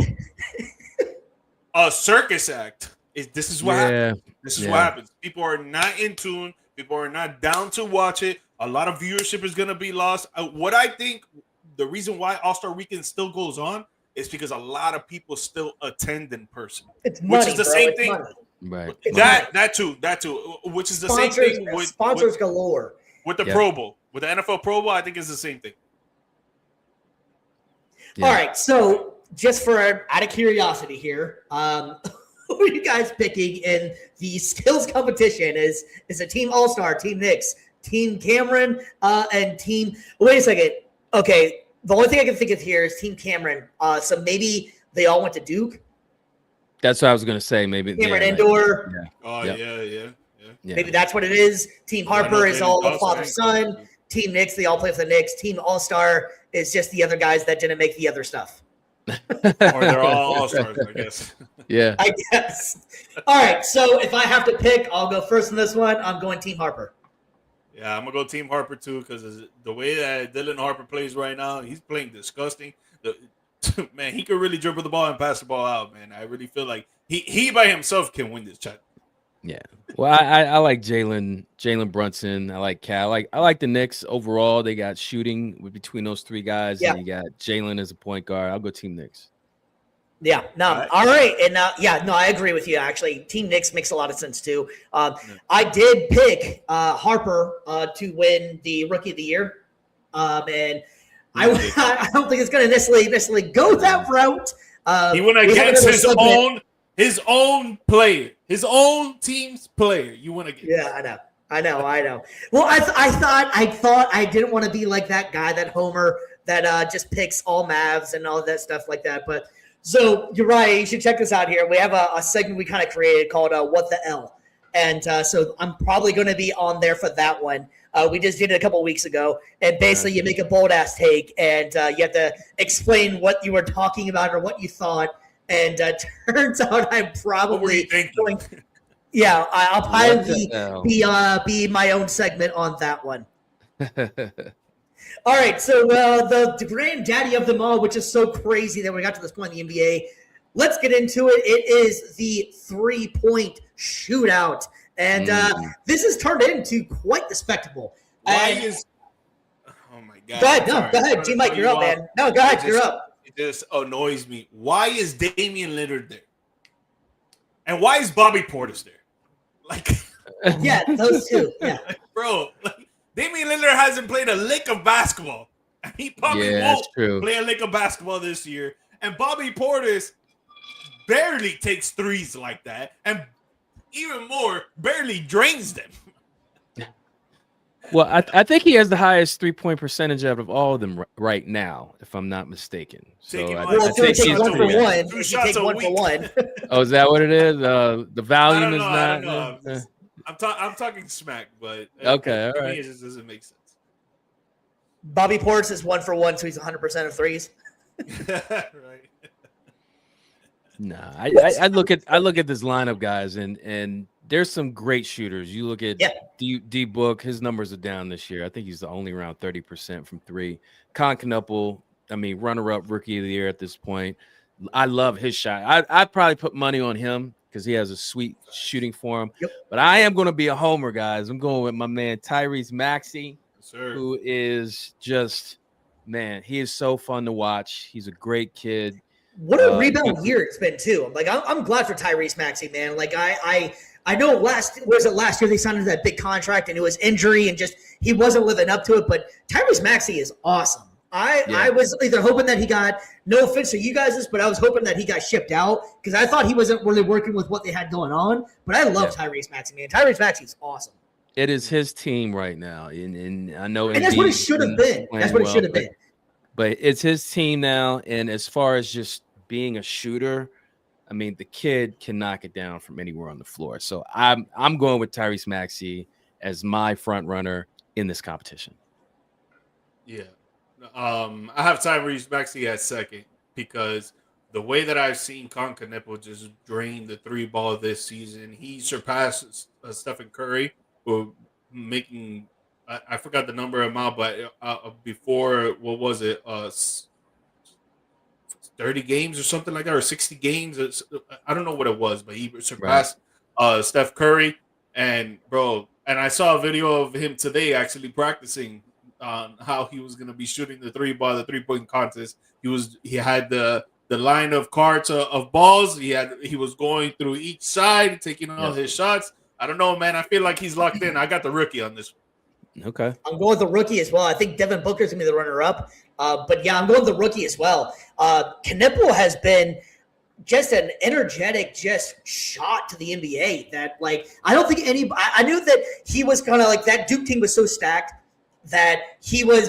a circus act, this is what happens. This is what happens. People are not in tune. People are not down to watch it. A lot of viewership is going to be lost. What I think the reason why All-Star Weekend still goes on is because a lot of people still attend in person. it's money, which is the bro. same It's thing. money. Right. That too. Which is the same thing with sponsors galore. with the Pro Bowl. With the NFL Pro Bowl, I think it's the same thing. Yeah. All right, so just for out of curiosity here, who are you guys picking in the skills competition? Is a Team All-Star, Team Knicks, Team Cameron, and Team? Wait a second. Okay, the only thing I can think of here is Team Cameron. So maybe they all went to Duke. That's what I was gonna say. Maybe Cameron yeah, Indoor. Yeah. Oh Yep. yeah. Yeah. Maybe that's what it is. Team Harper is all the Jalen father Johnson. son. Team Knicks, they all play for the Knicks. Team All-Star is just the other guys that didn't make the other stuff. Or they're all All-Stars, I guess. Yeah. I guess. All right, so if I have to pick, I'll go first in this one. I'm going Team Harper. Yeah, I'm gonna go Team Harper too because the way that Dylan Harper plays right now, he's playing disgusting. Man, he could really dribble the ball and pass the ball out. Man, I really feel like he by himself can win this chat. Yeah. Well, I like Jalen Brunson. I like Cal. I like the Knicks overall. They got shooting between those three guys. Yeah. And you got Jalen as a point guard. I'll go Team Knicks. Yeah, no, all right. And I agree with you, actually. Team Knicks makes a lot of sense, too. I did pick Harper to win the Rookie of the Year. And I don't think it's going to necessarily go that route. He went against his own player, his own team's player. You went against. Yeah, I know. Well, I thought I didn't want to be like that guy, that homer that just picks all Mavs and all of that stuff like that. But so you're right. You should check this out here. We have a segment we kind of created called "What the L," and so I'm probably going to be on there for that one. We just did it a couple of weeks ago, and basically you make a bold ass take, and you have to explain what you were talking about or what you thought. And turns out I'm probably going. Yeah, I'll probably be my own segment on that one. All right, so the granddaddy of them all, which is so crazy that we got to this point in the NBA. Let's get into it. It is the 3-point shootout, and this has turned into quite the spectacle. Oh my God. Go ahead, Sorry. go ahead. G Mike, you're up, man. No, go ahead, you're up. It just annoys me. Why is Damian Lillard there? And why is Bobby Portis there? Like, Yeah, those two. Yeah. bro, like, Damian Lillard hasn't played a lick of basketball. He probably Yeah, won't that's true. play a lick of basketball this year. And Bobby Portis barely takes threes like that. And even more, barely drains them. Well, I think he has the highest 3-point percentage out of all of them right now, if I'm not mistaken. So Taking I, like Well, I if you think take he's one for pretty good. one, Two if you shots take a one for week. one. Oh, is that what it is? The I volume don't is know. not. I don't know. I'm talking smack, but Okay, to all me, right. it just doesn't make sense. Bobby Portis is 1 for 1, so he's 100% of threes. Right. Nah, I look at this lineup, guys, and there's some great shooters. You look at D Book, his numbers are down this year. I think he's only around 30% from three. Knuppel, I mean, runner-up rookie of the year at this point. I love his shot. I'd probably put money on him because he has a sweet shooting form. Yep. But I am going to be a homer, guys. I'm going with my man Tyrese Maxey, Sir. who is just, man, he is so fun to watch. He's a great kid. What a rebound year it's been too. Like I'm glad for Tyrese Maxey, man. Like I know last year they signed him to that big contract and it was injury and just he wasn't living up to it. But Tyrese Maxey is awesome. I was either hoping that he got, no offense to you guys, but I was hoping that he got shipped out because I thought he wasn't really working with what they had going on. But I love Tyrese Maxey, man. Tyrese Maxey is awesome. It is his team right now, and I know, And that's what it should have been. That's what it should have been. But it's his team now, and as far as just being a shooter, I mean, the kid can knock it down from anywhere on the floor. So I'm going with Tyrese Maxey as my front runner in this competition. Yeah. I have Tyrese Maxey at second because the way that I've seen Knuppel just drain the three ball this season, he surpassed Stephen Curry for making, I forgot the number amount, but before, what was it? 30 games or something like that, or 60 games. I don't know what it was, but he surpassed Steph Curry. And bro, and I saw a video of him today actually practicing on how he was going to be shooting the 3-point contest. He had the line of cards of balls. He was going through each side, taking all his shots. I don't know, man. I feel like he's locked in. I got the rookie on this one. Okay. I'm going with the rookie as well. I think Devin Booker's going to be the runner-up. But yeah, I'm going with the rookie as well. Knuppel has been just an energetic shot to the NBA that, like, I don't think I knew that he was kind of like that Duke team was so stacked that he was,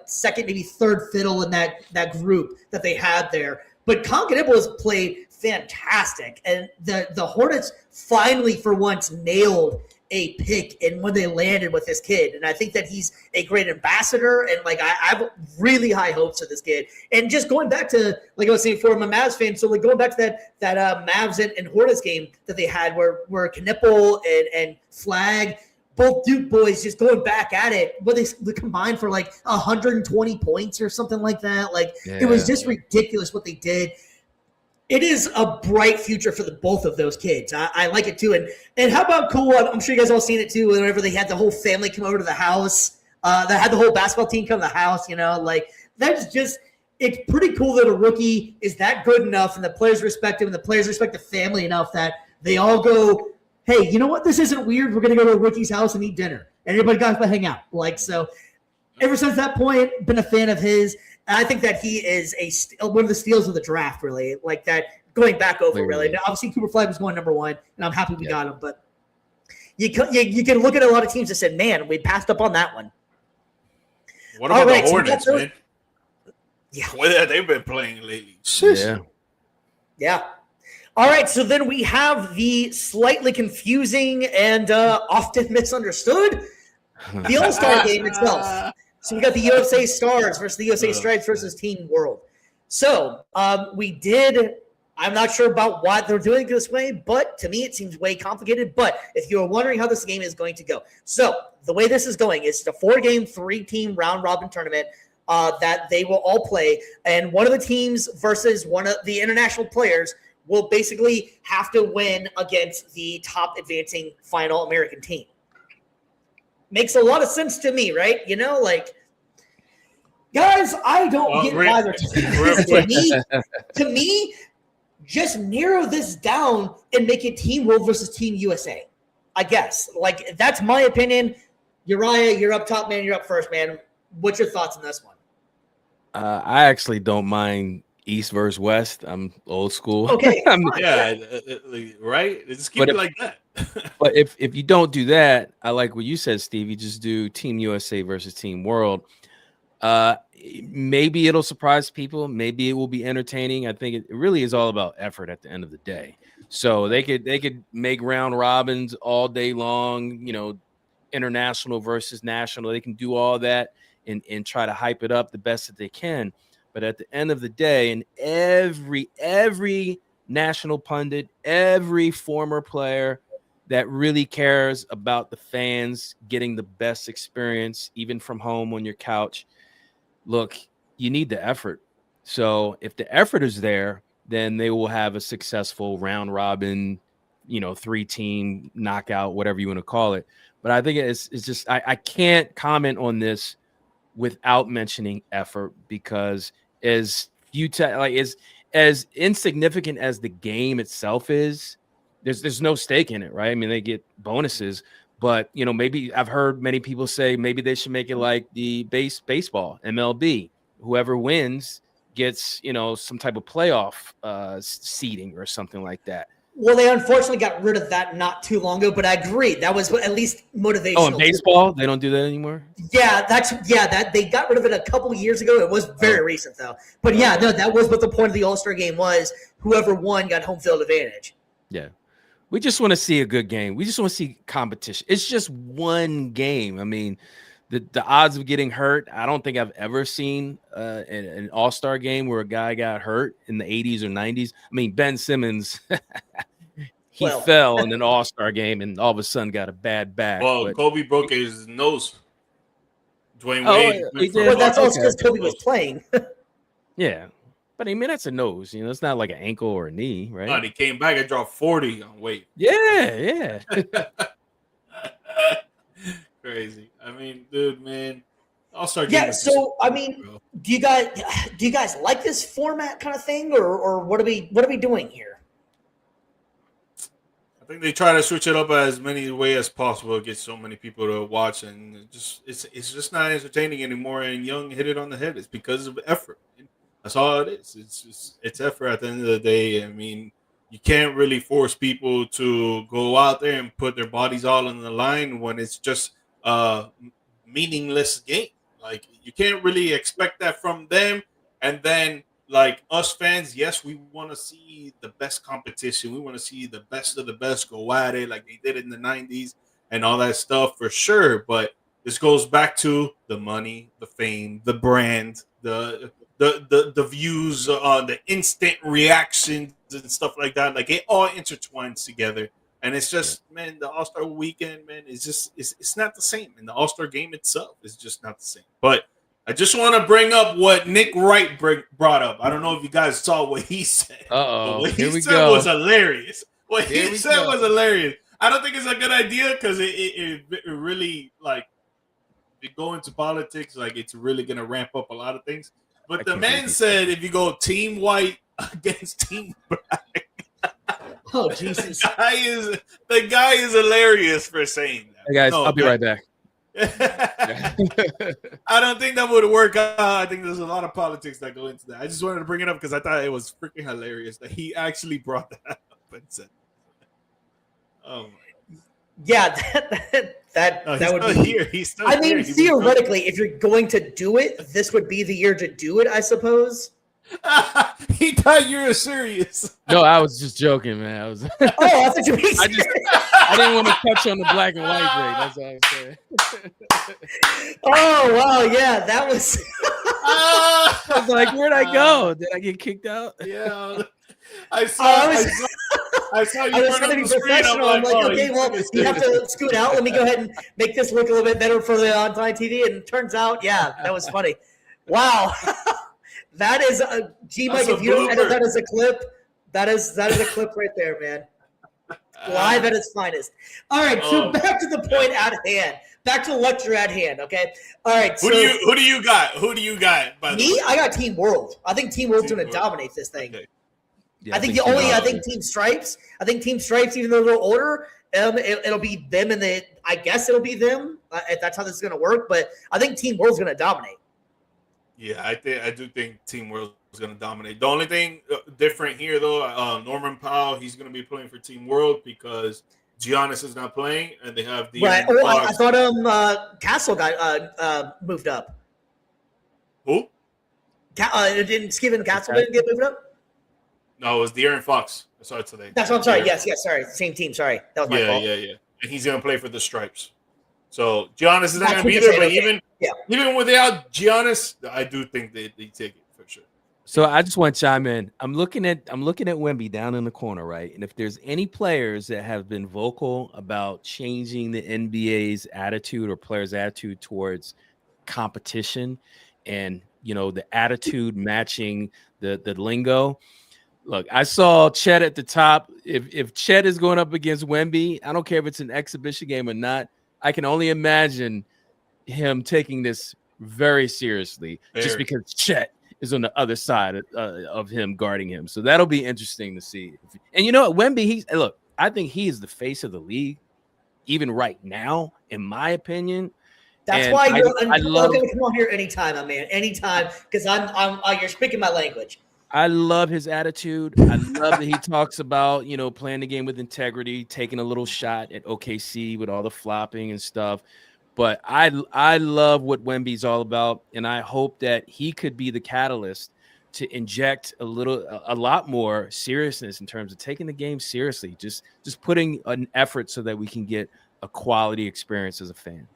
second, maybe third fiddle in that group that they had there. But Knuppel has played fantastic. And the Hornets finally, for once, nailed a pick and when they landed with this kid. And I think that he's a great ambassador. And like, I have really high hopes for this kid. And just going back to, like I was saying before, I'm a Mavs fan. So like going back to that Mavs and Hornets game that they had where Knuppel and Flag, both Duke boys just going back at it, but they combined for like 120 points or something like that. Like it was just ridiculous what they did. It is a bright future for the both of those kids. I like it too. And how about cool? I'm sure you guys all seen it too. Whenever they had the whole family come over to the house, that had the whole basketball team come to the house. You know, like that's just, it's pretty cool that a rookie is that good enough, and the players respect him, and the players respect the family enough that they all go, hey, you know what? This isn't weird. We're gonna go to a rookie's house and eat dinner, and everybody got to hang out. Like so. Ever since that point, been a fan of his. I think that he is one of the steals of the draft, really. Like that, going back over, really. Now, obviously, Cooper Flag was going number one, and I'm happy we got him. But you can look at a lot of teams that said, man, we passed up on that one. What about the Hornets, man? Yeah. Well, they've been playing lately. Yeah. All right, so then we have the slightly confusing and often misunderstood the All-Star game itself. So we got the USA Stars versus the USA Stripes versus Team World. So I'm not sure about why they're doing it this way, but to me it seems way complicated. But if you're wondering how this game is going to go, so the way this is going is a 4-game, 3-team round-robin tournament that they will all play. And one of the teams versus one of the international players will basically have to win against the top advancing final American team. Makes a lot of sense to me, right? You know, like Guys, I don't Well, get real- why they're real quick. to me, just narrow this down and make it Team World versus Team USA. I guess. Like, that's my opinion. Uriah, you're up top, man. You're up first, man. What's your thoughts on this one? I actually don't mind East versus West. I'm old school. Okay. Yeah, right. Just keep But it like that. But if you don't do that, I like what you said, Steve. You just do Team USA versus Team World. Maybe it'll surprise people. Maybe it will be entertaining. I think it really is all about effort at the end of the day. So they could make round robins all day long. You know, international versus national. They can do all that and try to hype it up the best that they can. But at the end of the day, and every national pundit, every former player that really cares about the fans getting the best experience, even from home on your couch, look, you need the effort. So if the effort is there, then they will have a successful round robin, 3-team knockout, whatever you want to call it. But I think it's just I can't comment on this without mentioning effort, because as insignificant as the game itself is, there's no stake in it, right? I mean, they get bonuses, but maybe I've heard many people say maybe they should make it like the baseball MLB. Whoever wins gets some type of playoff seeding or something like that. Well, they unfortunately got rid of that not too long ago, but I agree that was at least motivational. Oh, in baseball, they don't do that anymore? Yeah, that they got rid of it a couple of years ago. It was very recent though. But yeah, no, that was what the point of the All-Star game was. Whoever won got home field advantage. Yeah. We just want to see a good game. We just want to see competition. It's just one game. I mean, the odds of getting hurt, I don't think I've ever seen an All-Star game where a guy got hurt in the 80s or 90s. I mean, Ben Simmons, he fell in an All-Star game and all of a sudden got a bad back. Well, Kobe broke his nose. Dwayne Wade. Well, that's also because Kobe was playing. Yeah. But I mean, that's a nose. It's not like an ankle or a knee, right? God, he came back and dropped 40 on weight. Yeah. Crazy. I mean, dude, man. All-Star game. Yeah, so I mean, do you guys like this format kind of thing, or what are we doing here? I think they try to switch it up as many ways as possible to get so many people to watch, and it's just not entertaining anymore. And Young hit it on the head. It's because of effort. That's all it is. It's effort at the end of the day. I mean, you can't really force people to go out there and put their bodies all on the line when it's just a meaningless game. Like, you can't really expect that from them. And then, like, us fans, yes, we want to see the best competition. We want to see the best of the best go at it like they did in the 90s and all that stuff for sure. But this goes back to the money, the fame, the brand, the views, the instant reactions and stuff like that. Like, it all intertwines together. And it's just, man, the All-Star weekend, man, it's not the same. And the All-Star game itself is just not the same. But I just want to bring up what Nick Wright brought up. I don't know if you guys saw what he said. Uh-oh. What he said was hilarious. What he said was hilarious. I don't think it's a good idea because it really, like, if you go into politics, like, it's really going to ramp up a lot of things. But the man said if you go Team White against Team Black. Oh, Jesus. The guy is hilarious for saying that. Hey, guys, I'll be right back. I don't think that would work out. I think there's a lot of politics that go into that. I just wanted to bring it up because I thought it was freaking hilarious that he actually brought that up and said, "Oh my." Yeah, that would be here. He's still I mean, here. theoretically, if you're going to do it, this would be the year to do it, I suppose. He thought you were serious. No, I was just joking, man. Oh, I thought you were I didn't want to touch on the black and white thing. That's all I'm saying. Oh, wow. Yeah, that was. I was like, where'd I go? Did I get kicked out? Yeah. I saw I you. I was trying to be professional. I'm like, okay, well, you have to scoot out. Let me go ahead and make this look a little bit better for the online TV. And it turns out, yeah, that was funny. Wow. That is a Mike. If you don't edit that as a clip, that is a clip right there, man. Live at its finest. All right, so back to the point at hand. back to the lecture at hand. Okay. All right. Who do you got? Who do you got? By the Me, way? I got Team World. I think Team World's Team going to World. dominate this thing. Okay. Yeah, I think Team Stripes. I think Team Stripes, even though they're a little older, it'll be them, and I guess it'll be them. If that's how this is going to work, but I think Team World's going to dominate. Yeah, I do think Team World is going to dominate. The only thing different here, though, Norman Powell, he's going to be playing for Team World because Giannis is not playing, and they have the Right. Oh, I thought Castle got moved up. Who? Didn't Steven Castle didn't get moved up? No, it was De'Aaron Fox. I saw it today. That's what I'm sorry. Yes, sorry. Same team. Sorry. That was my fault. Yeah. And he's going to play for the Stripes. So Giannis is not That's going to be what there, you're but saying, even without Giannis, I do think they take it for sure. So I just want to chime in. I'm looking at Wemby down in the corner, right? And if there's any players that have been vocal about changing the NBA's attitude or players' attitude towards competition, and the attitude matching the lingo. Look, I saw Chet at the top. If Chet is going up against Wemby, I don't care if it's an exhibition game or not. I can only imagine him taking this very seriously, just because Chet is on the other side of him guarding him. So that'll be interesting to see. And you know what, Wemby, I think he is the face of the league, even right now, in my opinion. That's and why I love. going to come on here anytime, my man, anytime, because you're speaking my language. I love his attitude. I love that he talks about, playing the game with integrity, taking a little shot at OKC with all the flopping and stuff. But I love what Wemby's all about, and I hope that he could be the catalyst to inject a lot more seriousness in terms of taking the game seriously, just putting an effort so that we can get a quality experience as a fan.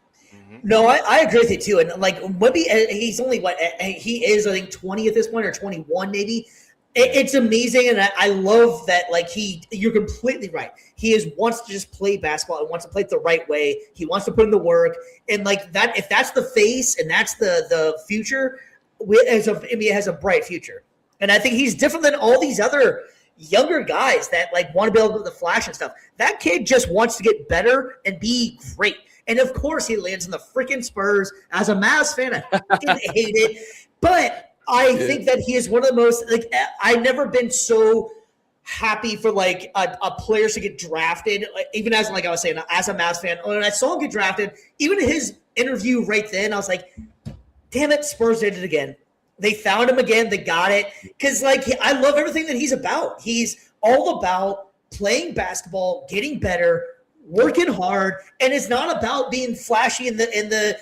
No, I agree with you too. And like Wemby, he's only he is, I think, 20 at this point, or 21 maybe. It's amazing, and I love that. Like you're completely right. He wants to just play basketball and wants to play it the right way. He wants to put in the work, and like that. If that's the face and that's the future, NBA has a bright future. And I think he's different than all these other younger guys that like want to be able to do the flash and stuff. That kid just wants to get better and be great. And of course, he lands in the freaking Spurs. As a Mavs fan, I fucking hate it. But I think that he is one of the most, like, I've never been so happy for like a players to get drafted. Even as, like I was saying, as a Mavs fan, when I saw him get drafted, even his interview right then, I was like, damn it, Spurs did it again. They found him again. They got it. Because, like, I love everything that he's about. He's all about playing basketball, getting better, working hard, and it's not about being flashy in the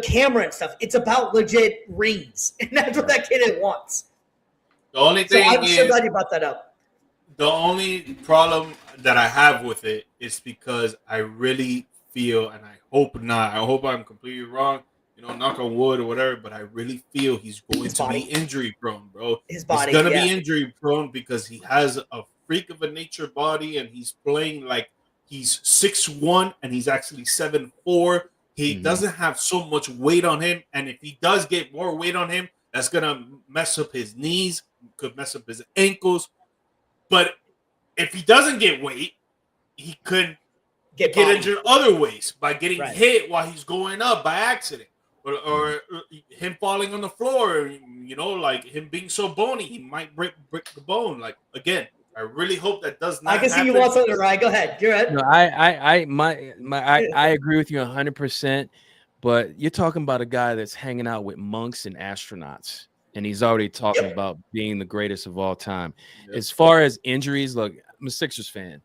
camera and stuff. It's about legit rings, and that's what that kid wants. The only thing I'm so glad you brought that up. The only problem that I have with it is because I really feel, and I hope not, I hope I'm completely wrong, knock on wood or whatever, but I really feel he's going to be injury prone, bro. His body, he's going to be injury prone because he has a freak of a nature body, and he's playing like he's 6'1" and he's actually 7'4". He doesn't have so much weight on him, and if he does get more weight on him, that's gonna mess up his knees, could mess up his ankles. But if he doesn't get weight, he could get injured other ways by getting hit while he's going up by accident, or him falling on the floor. Like him being so bony, he might break the bone. Like, again, I really hope that does not. I can see you want something, Ryan. Go ahead. You're right. No, I agree with you 100%. But you're talking about a guy that's hanging out with monks and astronauts, and he's already talking about being the greatest of all time. Yep. As far as injuries, look, I'm a Sixers fan.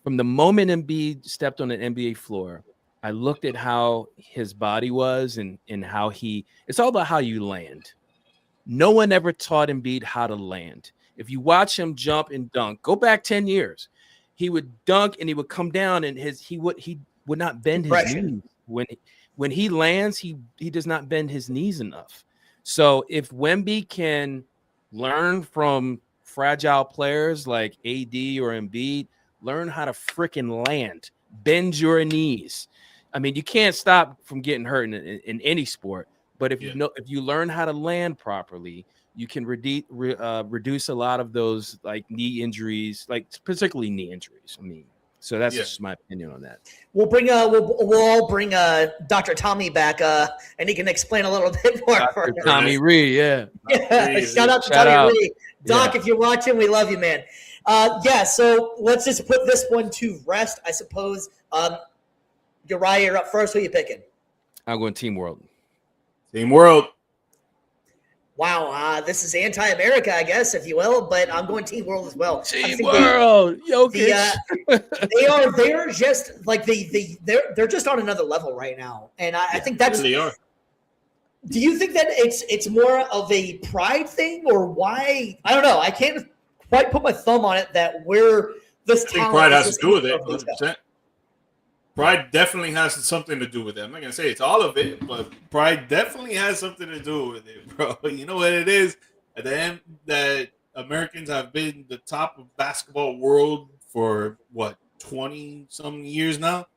From the moment Embiid stepped on the NBA floor, I looked at how his body was and how it's all about how you land. No one ever taught Embiid how to land. If you watch him jump and dunk, go back 10 years, he would dunk and he would come down, and he would not bend his knees. When he lands, he does not bend his knees enough. So if Wemby can learn from fragile players like AD or Embiid, learn how to freaking land, bend your knees. I mean, you can't stop from getting hurt in any sport, but if you learn how to land properly, you can reduce a lot of those like knee injuries, like particularly knee injuries. I mean, So that's Yeah. just my opinion on that. We'll bring we'll all bring Dr. Tommy back and he can explain a little bit more. For Dr. Tommy Reed, yeah. Yeah, shout out to Shout Tommy out. Reed. Doc, Yeah. if you're watching, we love you, man. Yeah, so let's just put this one to rest, I suppose. Uriah, you're up first. Who are you picking? I'm going Team World. Team World. Wow, this is anti-America, I guess, if you will, but I'm going Team World as well. I think World, Jokic. they're just like they're just on another level right now, and I think that's. They are. Do you think that it's more of a pride thing, or why? I don't know. I can't quite put my thumb on it that we're this. I think pride has to do with it. 100%. Pride definitely has something to do with it. I'm not gonna say it's all of it, but pride definitely has something to do with it, bro. You know what it is? At the end, that Americans have been the top of basketball world for what 20 some years now.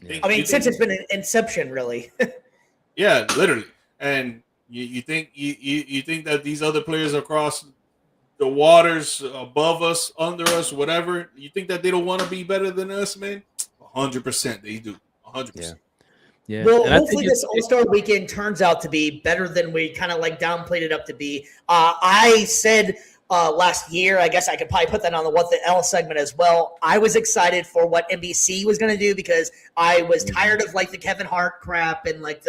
Since it's been an inception, really. Yeah, literally. And you think you think that these other players across the waters, above us, under us, whatever, you think that they don't want to be better than us, man? 100% they do. 100%. Yeah. Well, And I hopefully think this All-Star weekend turns out to be better than we kind of like downplayed it up to be. I said last year, I guess I could probably put that on the What the L segment as well. I was excited for what NBC was going to do because I was tired of like the Kevin Hart crap and like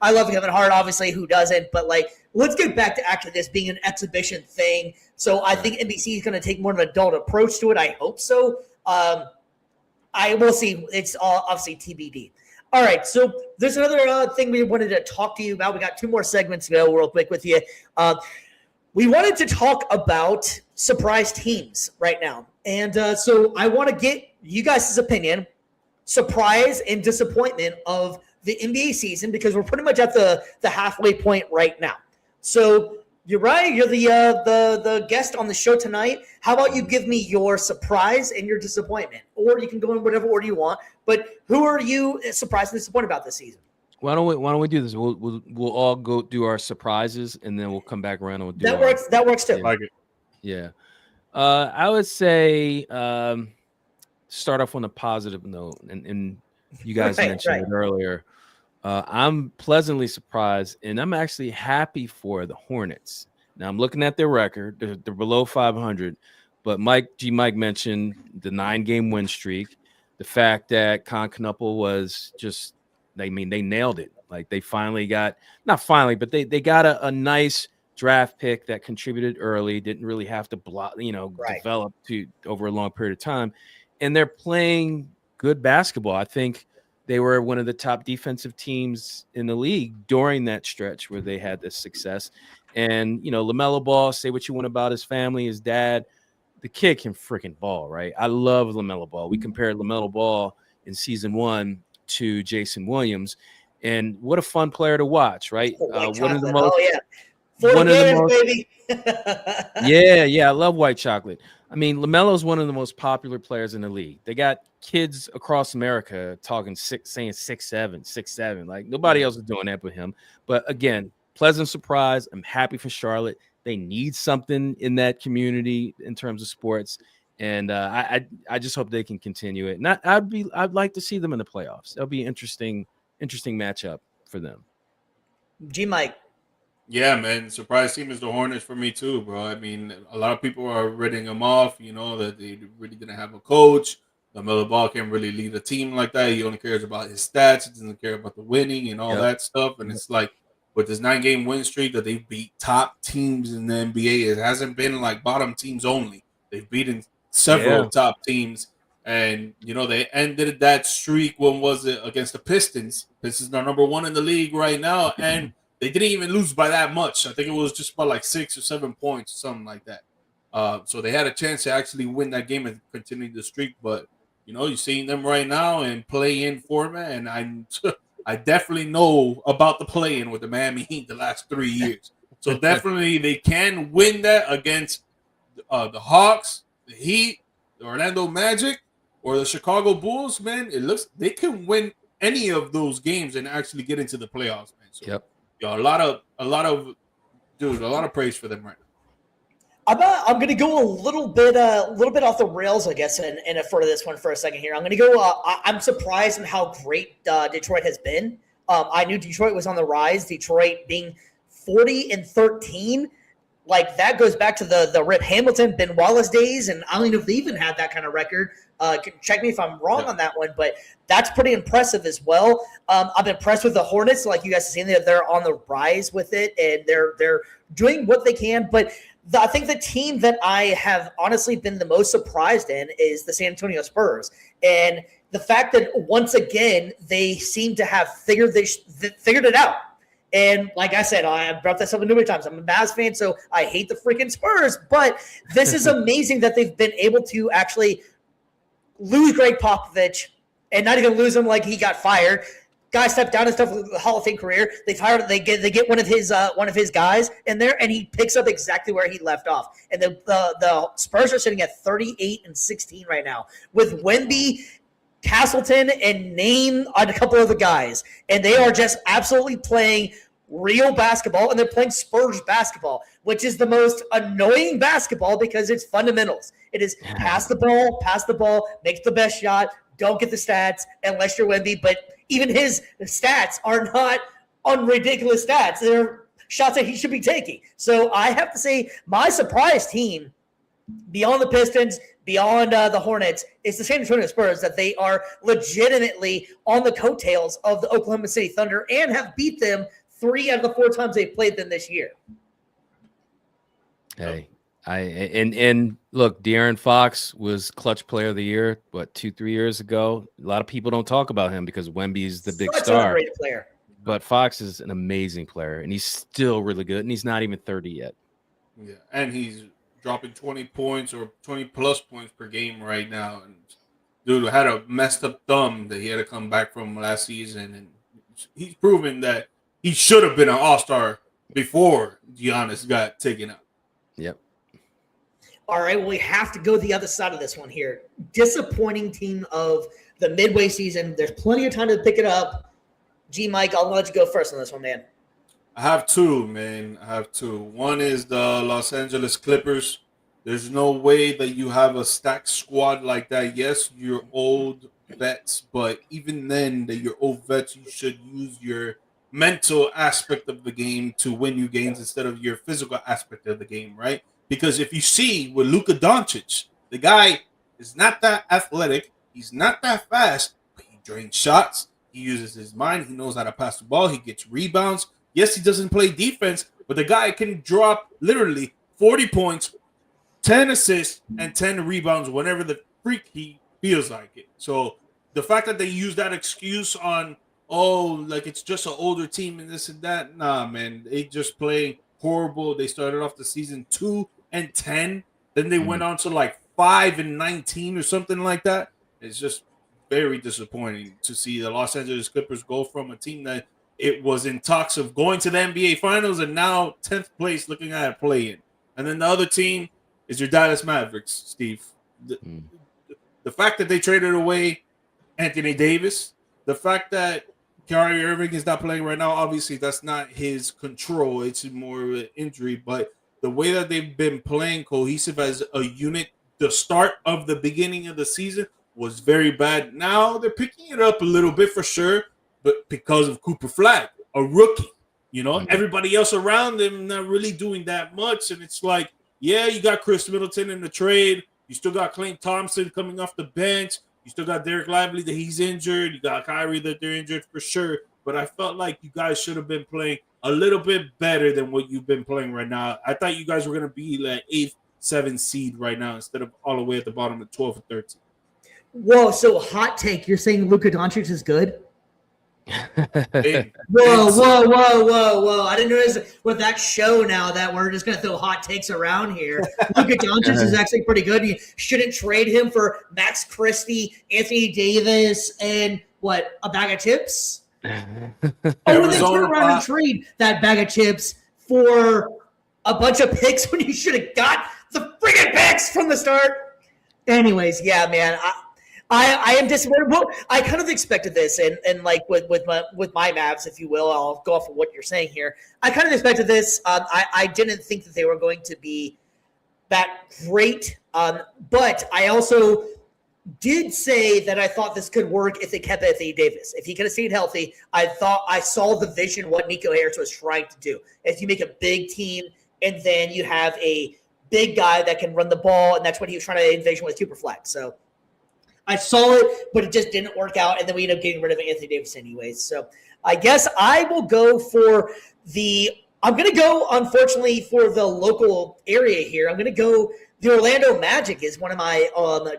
I love Kevin Hart, obviously, who doesn't, but like let's get back to actually this being an exhibition thing. So I think NBC is going to take more of an adult approach to it. I hope so. I will see. It's all obviously TBD. All right, so there's another thing we wanted to talk to you about. We got 2 more segments to go real quick with you. We wanted to talk about surprise teams right now. And so I want to get you guys' opinion, surprise and disappointment of the NBA season, because we're pretty much at the halfway point right now. So Uriah, you're the guest on the show tonight. How about you give me your surprise and your disappointment? Or you can go in whatever order you want. But who are you surprised and disappointed about this season? Why don't we do this? We'll all go do our surprises and then we'll come back around and we'll do that works. That works too. Like it. Yeah. I would say start off on a positive note, and you guys mentioned it earlier. I'm pleasantly surprised, and I'm actually happy for the Hornets. Now I'm looking at their record; they're below 500. But Mike mentioned the 9-game win streak, the fact that Con Knuppel was just. They nailed it. Like they finally got, not finally, but they got a nice draft pick that contributed early, didn't really have to develop over a long period of time. And they're playing good basketball. I think they were one of the top defensive teams in the league during that stretch where they had this success. And, LaMelo Ball, say what you want about his family, his dad, the kid can freaking ball, right? I love LaMelo Ball. We compared LaMelo Ball in season 1 to Jason Williams, and what a fun player to watch, right? One of the most, 40 games, baby. yeah, I love white chocolate. I mean, LaMelo's one of the most popular players in the league. They got kids across America saying 6'7", like nobody else is doing that but him. But again, pleasant surprise. I'm happy for Charlotte. They need something in that community in terms of sports. And I just hope they can continue it. And I'd like to see them in the playoffs. That'll be an interesting matchup for them. G Mike. Yeah, man. Surprise team is the Hornets for me too, bro. I mean, a lot of people are writing them off. That they really didn't have a coach. LaMelo Ball can't really lead a team like that. He only cares about his stats. He doesn't care about the winning and all that stuff. And it's like with this 9-game win streak that they beat top teams in the NBA. It hasn't been like bottom teams only. They've beaten several top teams, and they ended that streak. When was it? Against the Pistons. Pistons are number 1 in the league right now, and they didn't even lose by that much. I think it was just about like 6 or 7 points, something like that. So they had a chance to actually win that game and continue the streak. But you're seeing them right now in play-in format, and I definitely know about the play-in with the Miami Heat the last 3 years. So definitely they can win that against the Hawks, the Heat, the Orlando Magic, or the Chicago Bulls. Man, it looks they can win any of those games and actually get into the playoffs, man. So, a lot of praise for them right now. I'm going to go a little bit off the rails, I guess, and for this one for a second here. I'm going to go. I'm surprised in how great Detroit has been. I knew Detroit was on the rise. Detroit being 40-13, like that goes back to the Rip Hamilton, Ben Wallace days, and I don't know if they even had that kind of record. Check me if I'm wrong on that one, but that's pretty impressive as well. I'm impressed with the Hornets, like you guys have seen, they're on the rise with it, and they're doing what they can. But I think the team that I have honestly been the most surprised in is the San Antonio Spurs, and the fact that once again they seem to have figured it out. And like I said, I brought this up a number of times. I'm a Mavs fan, so I hate the freaking Spurs. But this is amazing that they've been able to actually lose Greg Popovich and not even lose him like he got fired. Guy stepped down and stuff with the Hall of Fame career. They get one of his guys in there, and he picks up exactly where he left off. And the Spurs are sitting at 38-16 right now with Wemby, Castleton, and name a couple of the guys, and they are just absolutely playing real basketball, and they're playing Spurs basketball, which is the most annoying basketball because it's fundamentals. It is pass the ball, make the best shot, don't get the stats unless you're Wemby, but even his stats are not on ridiculous stats. They're shots that he should be taking. So I have to say my surprise team beyond the Pistons, beyond the Hornets, is the San Antonio Spurs, that they are legitimately on the coattails of the Oklahoma City Thunder and have beat them 3 out of the 4 times they've played them this year. Hey, and look, De'Aaron Fox was Clutch Player of the Year, 2-3 years ago. A lot of people don't talk about him because Wemby's the big star. Great player. But Fox is an amazing player, and he's still really good, and he's not even 30 yet. Yeah, and he's dropping 20 points or 20-plus points per game right now. And dude had a messed up thumb that he had to come back from last season, and he's proven that he should have been an all-star before Giannis got taken out. Yep. All right, well, we have to go the other side of this one here. Disappointing team of the midway season. There's plenty of time to pick it up. G. Mike, I'll let you go first on this one, man. I have two, man. One is the Los Angeles Clippers. There's no way that you have a stacked squad like that. Yes, you're old vets, but even then, that you're old vets, you should use your mental aspect of the game to win you games instead of your physical aspect of the game, right? Because if you see with Luka Doncic, the guy is not that athletic. He's not that fast, but he drains shots. He uses his mind. He knows how to pass the ball. He gets rebounds. Yes, he doesn't play defense, but the guy can drop literally 40 points, 10 assists, and 10 rebounds whenever the freak he feels like it. So the fact that they use that excuse on, like it's just an older team and this and that, nah, man. They just play horrible. They started off the season 2-10. Then they went on to like 5-19 or something like that. It's just very disappointing to see the Los Angeles Clippers go from a team that it was in talks of going to the NBA Finals and now 10th place looking at a play-in. And then the other team is your Dallas Mavericks, Steve. The fact that they traded away Anthony Davis, the fact that Kyrie Irving is not playing right now, obviously that's not his control. It's more of an injury. But the way that they've been playing cohesive as a unit, the start of the beginning of the season was very bad. Now they're picking it up a little bit for sure, but because of Cooper Flag, a rookie, everybody else around them not really doing that much. And it's like, yeah, you got Chris Middleton in the trade. You still got Klay Thompson coming off the bench. You still got Derek Lively that he's injured. You got Kyrie that they're injured for sure. But I felt like you guys should have been playing a little bit better than what you've been playing right now. I thought you guys were going to be like 8th, 7th seed right now instead of all the way at the bottom of 12 or 13. Whoa, so hot take. You're saying Luka Doncic is good? Hey, Whoa. I didn't realize with that show now that we're just going to throw hot takes around here. Luka Doncic is actually pretty good. You shouldn't trade him for Max Christie, Anthony Davis, and a bag of chips? And then turn around and trade that bag of chips for a bunch of picks when you should have got the friggin' picks from the start. Anyways, yeah, man. I am disappointed. Well, I kind of expected this, and like with my Mavs, if you will, I'll go off of what you're saying here. I kind of expected this. I didn't think that they were going to be that great. But I also did say that I thought this could work if they kept Anthony Davis. If he could have stayed healthy, I thought I saw the vision what Nico Harris was trying to do. Is you make a big team and then you have a big guy that can run the ball, and that's what he was trying to envision with Superflex. So I saw it, but it just didn't work out, and then we ended up getting rid of Anthony Davis anyways. So I guess I will go for I'm going to go, unfortunately, for the local area here. I'm going to go – the Orlando Magic is one of my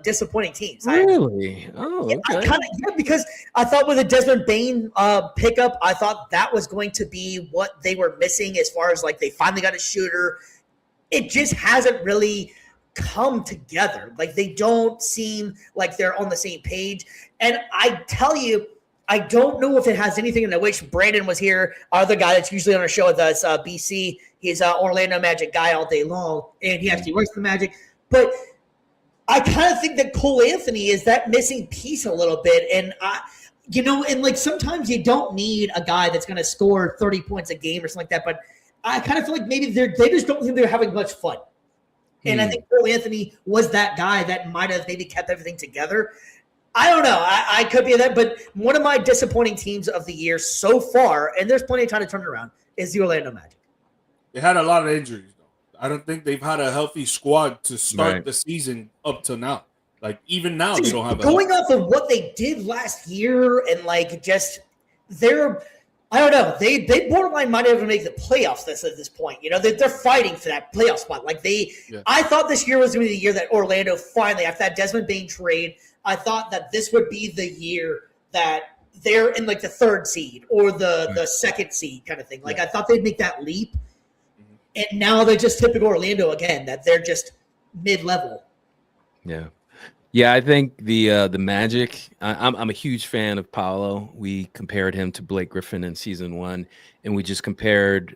disappointing teams. Really? Okay. Because I thought with the Desmond Bane pickup, I thought that was going to be what they were missing as far as like they finally got a shooter. It just hasn't really come together. Like they don't seem like they're on the same page. And I tell you, I don't know if it has anything, and I wish Brandon was here, our other guy that's usually on our show with us, BC. He's an Orlando Magic guy all day long, and he actually works for the Magic. But I kind of think that Cole Anthony is that missing piece a little bit. And, and like sometimes you don't need a guy that's going to score 30 points a game or something like that. But I kind of feel like maybe they just don't think they're having much fun. And I think Cole Anthony was that guy that might have maybe kept everything together. I don't know. I could be that, but one of my disappointing teams of the year so far, and there's plenty of time to turn it around, is the Orlando Magic. They had a lot of injuries, though. I don't think they've had a healthy squad to start the season up to now. Like, even now, they don't have going off of what they did last year and, like, just they're – I don't know. They borderline might even make the playoffs at this point. You know, they're fighting for that playoff spot. Like, I thought this year was going to be the year that Orlando finally, after that Desmond Bane trade – I thought that this would be the year that they're in like the third seed or the second seed kind of thing. Like I thought they'd make that leap, and now they're just typical Orlando again. That they're just mid-level. Yeah. I think the Magic. I'm a huge fan of Paolo. We compared him to Blake Griffin in season 1, and we just compared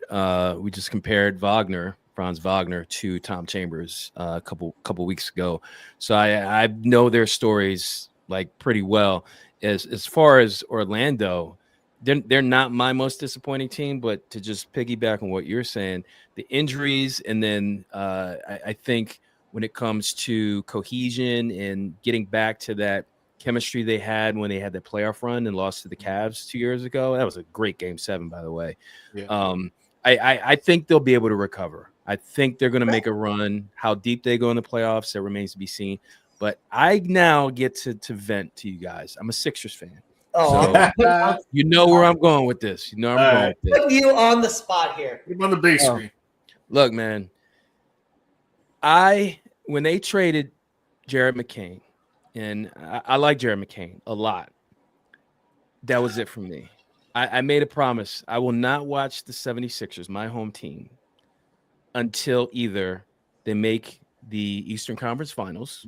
Franz Wagner to Tom Chambers a couple weeks ago. So I know their stories like pretty well. As far as Orlando, they're not my most disappointing team, but to just piggyback on what you're saying, the injuries, and then I think when it comes to cohesion and getting back to that chemistry they had when they had the playoff run and lost to the Cavs 2 years ago. That was a great Game 7, by the way. Yeah. I think they'll be able to recover. I think they're going to make a run. How deep they go in the playoffs, that remains to be seen. But I now get to vent to you guys. I'm a Sixers fan. So you know where I'm going with this. You know where I'm going with this. Put you on the spot here. You're on the big screen. Look, man. When they traded Jared McCain, and I like Jared McCain a lot, that was it for me. I made a promise. I will not watch the 76ers, my home team, until either they make the Eastern Conference Finals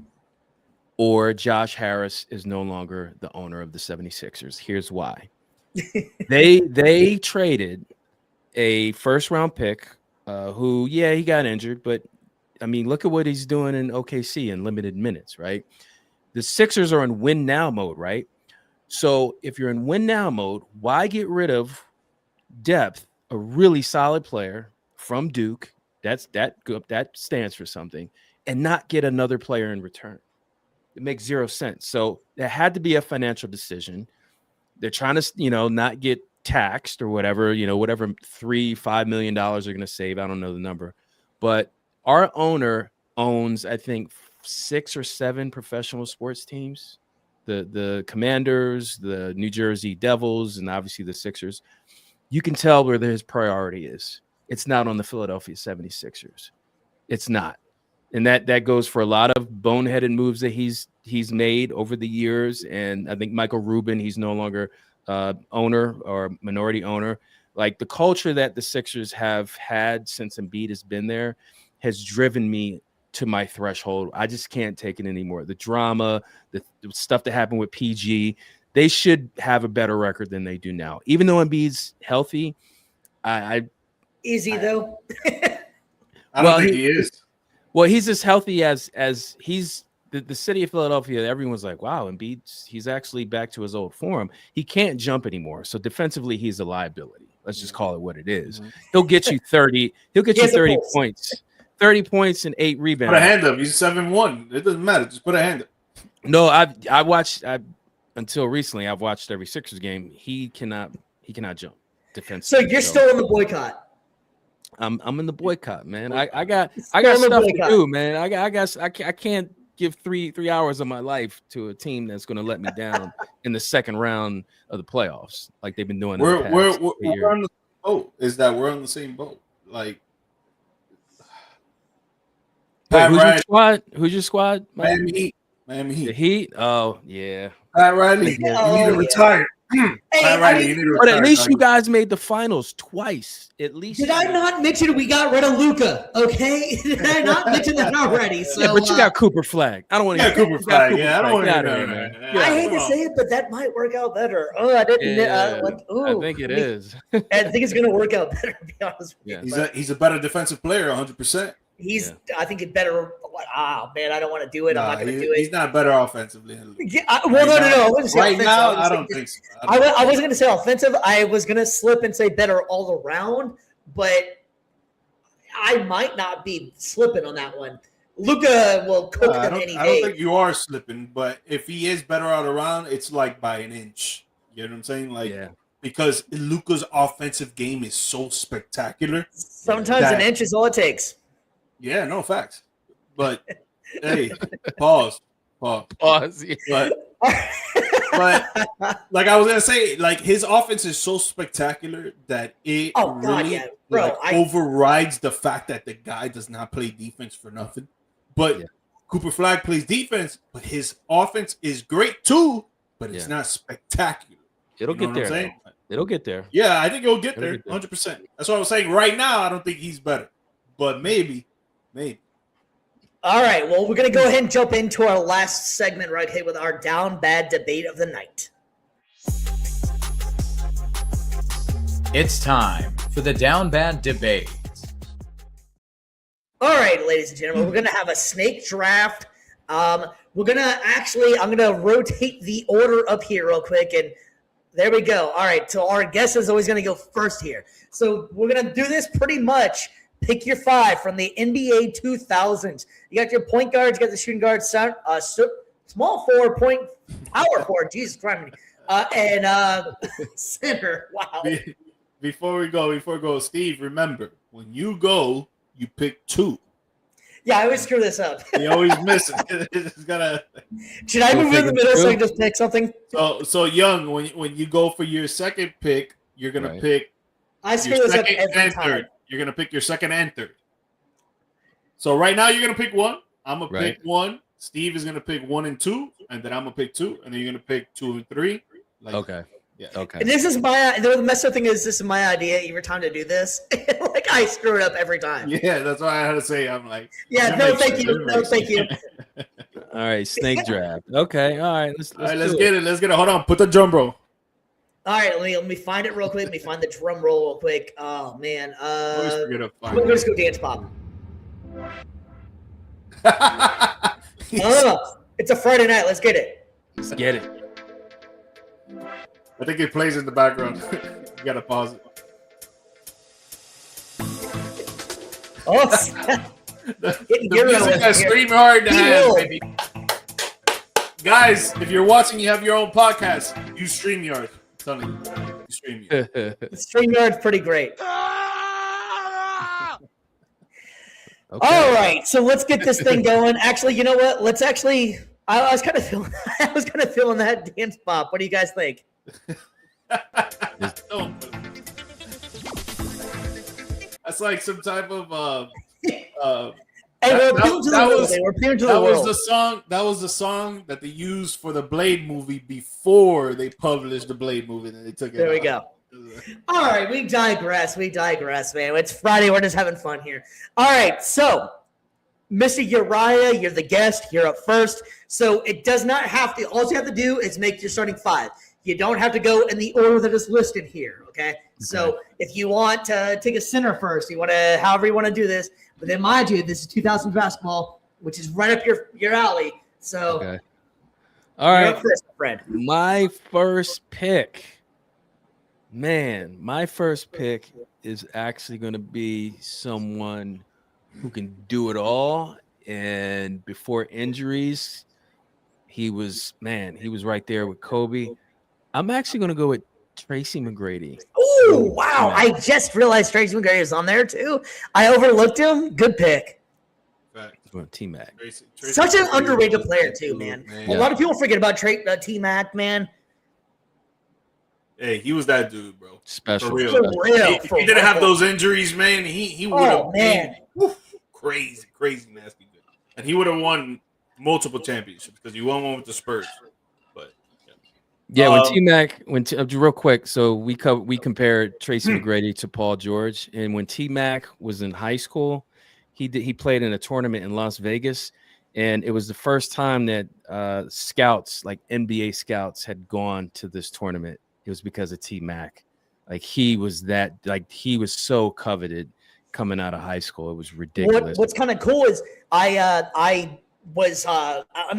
or Josh Harris is no longer the owner of the 76ers. Here's why. They traded a first-round pick who, he got injured, but, I mean, look at what he's doing in OKC in limited minutes, right? The Sixers are in win-now mode, right? So if you're in win-now mode, why get rid of depth, a really solid player from Duke, that stands for something, and not get another player in return? It makes zero sense. So there had to be a financial decision. They're trying to, not get taxed or whatever, whatever $3-5 million they're going to save. I don't know the number, but our owner owns, I think, 6 or 7 professional sports teams. The Commanders, the New Jersey Devils, and obviously the Sixers. You can tell where his priority is. It's not on the Philadelphia 76ers. It's not. And that goes for a lot of boneheaded moves that he's made over the years. And I think Michael Rubin, he's no longer owner or minority owner. Like the culture that the Sixers have had since Embiid has been there has driven me to my threshold. I just can't take it anymore. The drama, the stuff that happened with PG, they should have a better record than they do now. Even though Embiid's healthy, is he though? I don't think he is. Well, he's as healthy as he's the city of Philadelphia. Everyone's like, wow, Embiid, he's actually back to his old form. He can't jump anymore. So defensively, he's a liability. Let's just call it what it is. He'll get you 30. He'll get you 30 points. 30 points and 8 Put a rebounds. hand up. He's 7-1. It doesn't matter. Just put a hand up. No, I watched until recently. I've watched every Sixers game. He cannot jump So defensively. you're still in the boycott. I'm in the boycott, man. I got Still in the stuff to boycott. do, man. I can't give three hours of my life to a team that's going to let me down in the second round of the playoffs, like they've been doing. In the past We're years. on the same boat. Is that we're on the same boat? Like Wait, Pat who's your Riley, squad? Who's your squad? Mike? Miami Heat. Miami The Heat. Heat. Oh yeah. Pat Riley, you Oh, need to yeah. retire. Hey, Pat I Riley, mean, you need to But retire. at least dog. you guys made the finals twice. At least. Did I not mention we got rid of Luca? Okay, did I not mention that already? So, Yeah, but you got Cooper Flag. I don't want to. Yeah, Cooper Flag. Yeah, I don't want to Get hear out of that, here, man. man. Yeah, I hate come to on. say it, but that might work out better. Oh, I didn't. Yeah, ooh, I think it mean, is. I think it's going to work out better. To be honest with Yeah. you, He's a better defensive player, 100%. he's. I think it better. Man, I don't want to do it. I'm not going to do He's it. not better offensively. Yeah, well, no. I wasn't saying Right offensive. now, was I saying don't think so. I wasn't going to say offensive. I was going to slip and say better all around, but I might not be slipping on that one. Luca will cook I them any don't day. think you are slipping, but if he is better all around, it's like by an inch. You know what I'm saying? Like Yeah. because Luka's offensive game is so spectacular. Sometimes That- an inch is all it takes. Yeah, no facts. But hey, pause. Pause. Yeah. But like I was gonna say, like his offense is so spectacular that it Oh, God, really yeah. Bro, like, overrides the fact that the guy does not play defense for nothing. But Yeah. Cooper Flag plays defense, but his offense is great too, but it's Yeah. not spectacular. It'll You know get what I'm there. saying? though. It'll get there. Yeah, I think it'll get It'll there get there. 100%. That's what I was saying. Right now, I don't think he's better, but maybe. All right. Well, we're going to go ahead and jump into our last segment right here with our down bad debate of the night. It's time for the Down Bad Debate. All right, ladies and gentlemen, we're going to have a snake draft. We're going to I'm going to rotate the order up here real quick. And there we go. All right. So our guest is always going to go first here. So we're going to do this pretty much. Pick your 5 from the NBA 2000s. You got your point guards, you got the shooting guards, small forward, power forward, Jesus Christ, and center. Wow. Before we go, Steve, remember, when you go, you pick 2. Yeah, I always screw this up. You always miss it. It's gotta. Should I move in the middle so I can just pick something? So Young, when you go for your second pick, you're gonna Right. pick I screw your this up second every and time. third. You're gonna pick your second and third. So right now you're gonna pick 1. I'm gonna Right. pick 1. Steve is gonna pick 1 and 2, and then I'm gonna pick 2, and then you're gonna pick 2 and 3. Like, Okay. Yeah. Okay. And this is the messed up thing is this is my idea every time to do this. Like I screw it up every time. Yeah, that's why I had to say. I'm like, Yeah, that no, makes thank sense. you. That No, makes thank you. sense. All right. Snake draft. Okay. All right. Let's All right, let's do get it. Let's get it. Hold on. Put the drum roll. All right, let me find it real quick. Let me find the drum roll real quick. Oh man. Always forget to find We'll it. just go dance pop. No. It's a Friday night. Let's get it. Let's get it. I think it plays in the background. You gotta pause it. Oh, The Getting your music own that here. StreamYard He has, will. baby. Guys, if you're watching, you have your own podcast. Use StreamYard. I'm telling you, use StreamYard. StreamYard's pretty great. Okay. All right, so let's get this thing going. Actually, you know what? Let's actually. I was kind of feeling. I was kind of feeling that dance pop. What do you guys think? No. That's like some type of Hey, That- we're appealing to the that world. was- We're appealing to the that was world. the song. That was the song that they used for the Blade movie before they published the Blade movie. And they took it. There we out. go. All right, we digress, man. It's Friday. We're just having fun here. All right, so Mr. Uriah, you're the guest. You're up first. So it does not have to. All you have to do is make your starting 5. You don't have to go in the order that is listed here. Okay. So if you want to take a center first, you want to, however you want to do this. But then, mind you, this is 2000 basketball, which is right up your alley. So Okay. All you're right. up first, my friend. My first pick. Man, my first pick is actually going to be someone who can do it all. And before injuries, he was right there with Kobe. I'm actually going to go with Tracy McGrady. Oh, wow. I just realized Tracy McGrady was on there too. I overlooked him. Good pick. T-Mac. Such an underrated player too, man. Yeah. A lot of people forget about T-Mac, man. Hey, he was that dude, bro. Special. For real. For real. If he didn't have those injuries, man, he would have been crazy nasty good. And he would have won multiple championships because he won one with the Spurs. But yeah, when real quick, so we compared Tracy McGrady to Paul George, and when T-Mac was in high school, he played in a tournament in Las Vegas, and it was the first time that scouts, like NBA scouts, had gone to this tournament. It was because of T-Mac. He was so coveted coming out of high school. It was ridiculous. What's kind of cool is I'm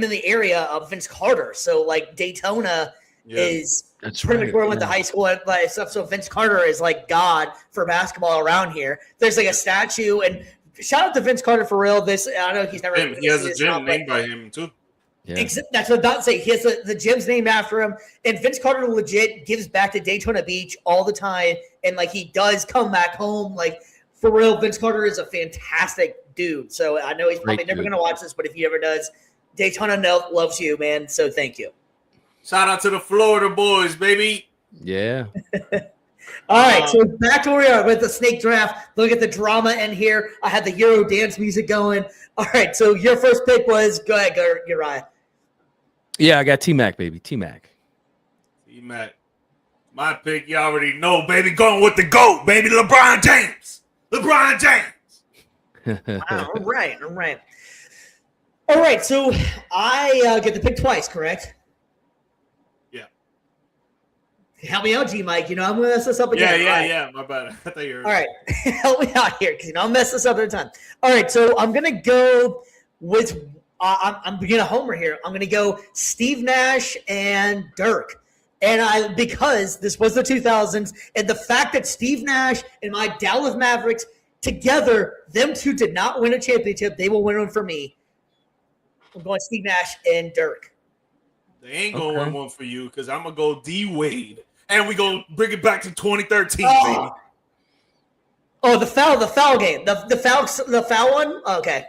in the area of Vince Carter, so like Daytona is pretty much where I went to high school and stuff. So Vince Carter is like God for basketball around here. There's like a statue, and shout out to Vince Carter for real. I know he's never. He has a gym named by him too. Yeah. That's what I'm about to say. He has the gym's named after him, and Vince Carter legit gives back to Daytona Beach all the time, and like he does come back home. Like for real, Vince Carter is a fantastic dude. So I know he's probably never going to watch this, but if he ever does, Daytona loves you, man. So thank you. Shout out to the Florida boys, baby. Yeah. All right, so back to where we are with the snake draft. Look at the drama in here. I had the Euro dance music going. All right, so your first pick was go ahead, Uriah. Yeah, I got T-Mac, baby. T-Mac. T-Mac. My pick, you already know, baby. Going with the GOAT, baby. LeBron James. LeBron James. Wow, all right, so I get to pick twice, correct? Yeah. Help me out, G-Mike. I'm going to mess this up again. Yeah. My bad. I thought you were. All right. Help me out here because I'll mess this up every time. All right. So I'm going to go with I'm beginning a homer here. I'm going to go Steve Nash and Dirk. And because this was the 2000s, and the fact that Steve Nash and my Dallas Mavericks together, them two did not win a championship. They will win one for me. I'm going Steve Nash and Dirk. They ain't going to win one for you because I'm going to go D-Wade. And we going to bring it back to 2013, baby. Oh, the foul game. The foul one? Okay.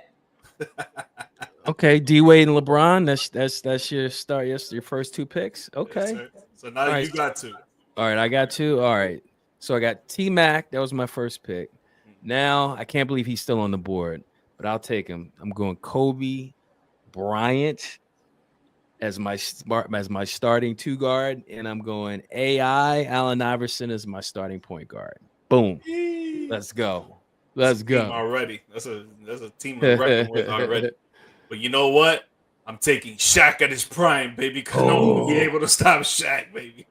Okay, D-Wade and LeBron. That's your start. Yes, your first two picks. Okay. Yes, so now you got two. All right, I got two. All right. So I got T-Mac. That was my first pick. Now I can't believe he's still on the board, but I'll take him. I'm going Kobe Bryant as my starting two guard, and I'm going Allen Iverson as my starting point guard. Boom. Let's go. Already. That's a team to reckon with already. But you know what? I'm taking Shaq at his prime, baby, because no one will be able to stop Shaq, baby.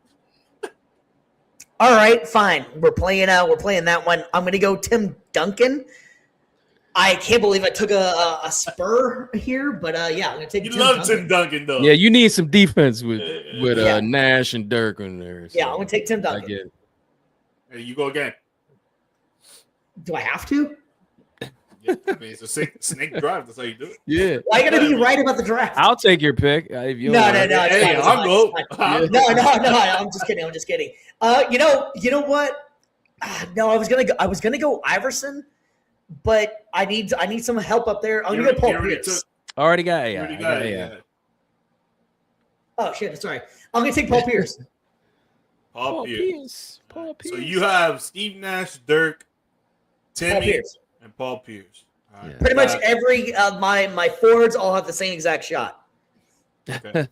All right, fine. We're playing that one. I'm gonna go Tim Duncan. I can't believe I took a spur here, but yeah, I'm gonna take. Tim Duncan, though. Yeah, you need some defense with Nash and Dirk in there. So yeah, I'm gonna take Tim Duncan. I get it. Hey, you go again. Do I have to? Yeah, I mean, it's a snake drive. That's how you do it. Yeah. Why you gotta be right about the draft? I'll take your pick. If you No. Hey, I'll go. No. I'm just kidding. You know what? No, I was gonna go Iverson, but I need some help up there. I'm gonna go Paul Pierce. Already got it. Oh shit! Sorry. I'm gonna take Paul Pierce. Paul Pierce. So you have Steve Nash, Dirk, Timmy, and Paul Pierce. All right. Pretty much every my forwards all have the same exact shot. Okay.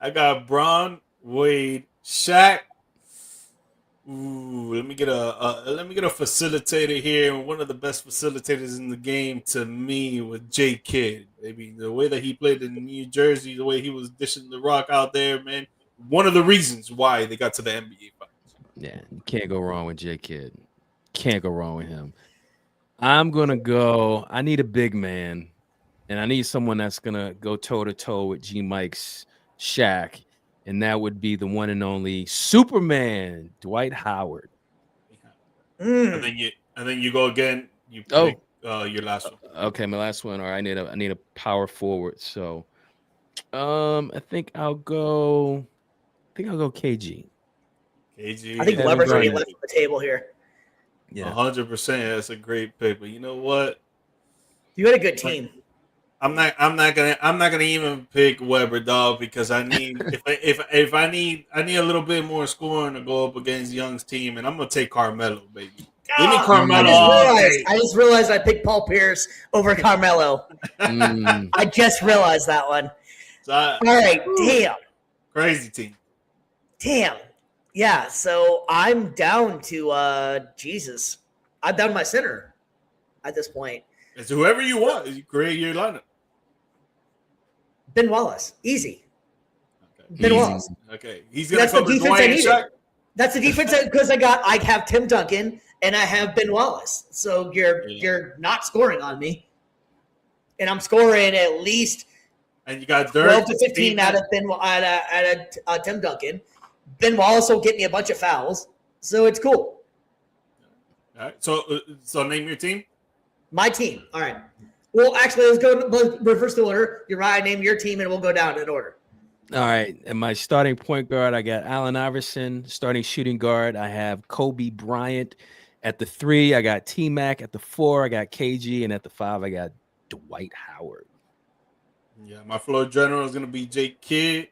I got Bron, Wade, Shaq. Ooh, let me get a facilitator here. One of the best facilitators in the game to me with J Kidd. Maybe the way that he played in New Jersey, the way he was dishing the rock out there, man. One of the reasons why they got to the NBA Finals. Yeah, you can't go wrong with J Kidd. Can't go wrong with him. I'm gonna go. I need a big man, and I need someone that's gonna go toe to toe with G Mike's Shaq, and that would be the one and only Superman, Dwight Howard. And then you go again. You pick Your last one. Okay, my last one. All right, I need a power forward. So, I think I'll go KG. KG. I think Kevin Weber's gonna be Garnett. left on the table here. 100%. That's a great pick. But you know what? You had a good team. I'm not gonna even pick Weber, dog, because I need if I need a little bit more scoring to go up against Young's team, and I'm gonna take Carmelo, baby. Give me Carmelo. I just realized I picked Paul Pierce over Carmelo. I just realized that one. So All right, crazy team. damn. Yeah, so I'm down to Jesus. I'm down to my center at this point. It's whoever you want. You create your lineup. Ben Wallace, easy. Okay. Ben Easy. Wallace. Okay. He's gonna That's the cover defense I Dwayne and needed. Shaq. That's the defense because I have Tim Duncan and I have Ben Wallace. So you're not scoring on me, and I'm scoring at least And you got Dirk. 12 to 15 out of Tim Duncan. Ben Wallace will get me a bunch of fouls, so it's cool. All right. So name your team. My team. All right. Well, actually, let's reverse the order. You're right. Name your team, and we'll go down in order. All right. And my starting point guard, I got Allen Iverson. Starting shooting guard, I have Kobe Bryant. At the 3, I got T-Mac. At the 4, I got KG. And at the 5, I got Dwight Howard. Yeah, my floor general is gonna be Jake Kidd.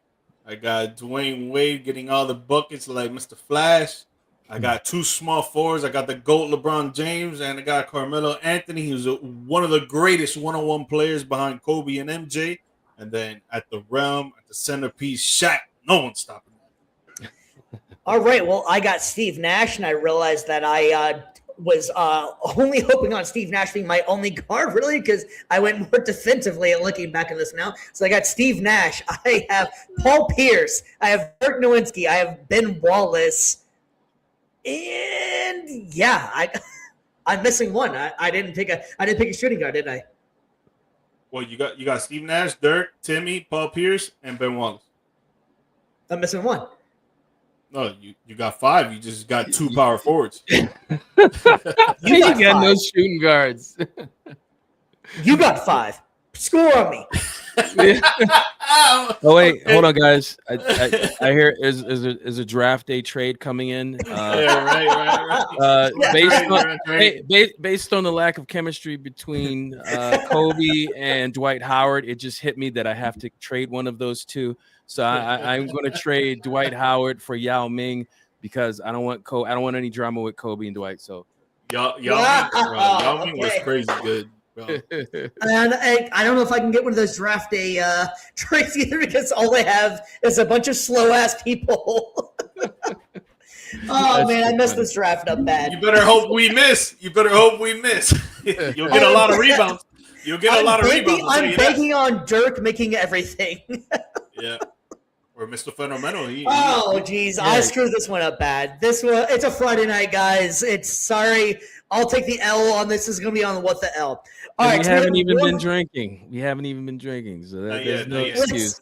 I got Dwayne Wade getting all the buckets like Mr. Flash. I got 2 small forwards. I got the GOAT LeBron James, and I got Carmelo Anthony, who's one of the greatest one-on-one players behind Kobe and MJ. And then at the realm, at the centerpiece, Shaq. No one's stopping that. All right. Well, I got Steve Nash, and I realized that I was only hoping on Steve Nash being my only guard, really, because I went more defensively and looking back at this now. So I got Steve Nash. I have Paul Pierce. I have Dirk Nowitzki. I have Ben Wallace. And yeah, I'm missing one. I didn't pick a shooting guard, did I? Well, you got Steve Nash, Dirk, Timmy, Paul Pierce, and Ben Wallace. I'm missing one. No, you got 5. You just got 2 power forwards. You got got no 5. shooting guards. You got 5. Score on me. Oh wait, hold on, guys. I hear is a draft day trade coming in. Yeah, right. Based on the lack of chemistry between Kobe and Dwight Howard, it just hit me that I have to trade one of those two. So I'm going to trade Dwight Howard for Yao Ming because I don't want any drama with Kobe and Dwight. So Yao Ming was Okay. crazy good. Bro. And I don't know if I can get one of those draft day trades either because all they have is a bunch of slow ass people. Man, I messed this draft up bad. You better hope we miss. You'll get a lot of rebounds. I'm begging on Dirk making everything. Yeah. Or Mr. Phenomenal. Oh, geez. I screwed this one up bad. It's a Friday night, guys. Sorry. I'll take the L on this. Is going to be on What the L. All right. We haven't even been drinking. So there's no yet. excuse.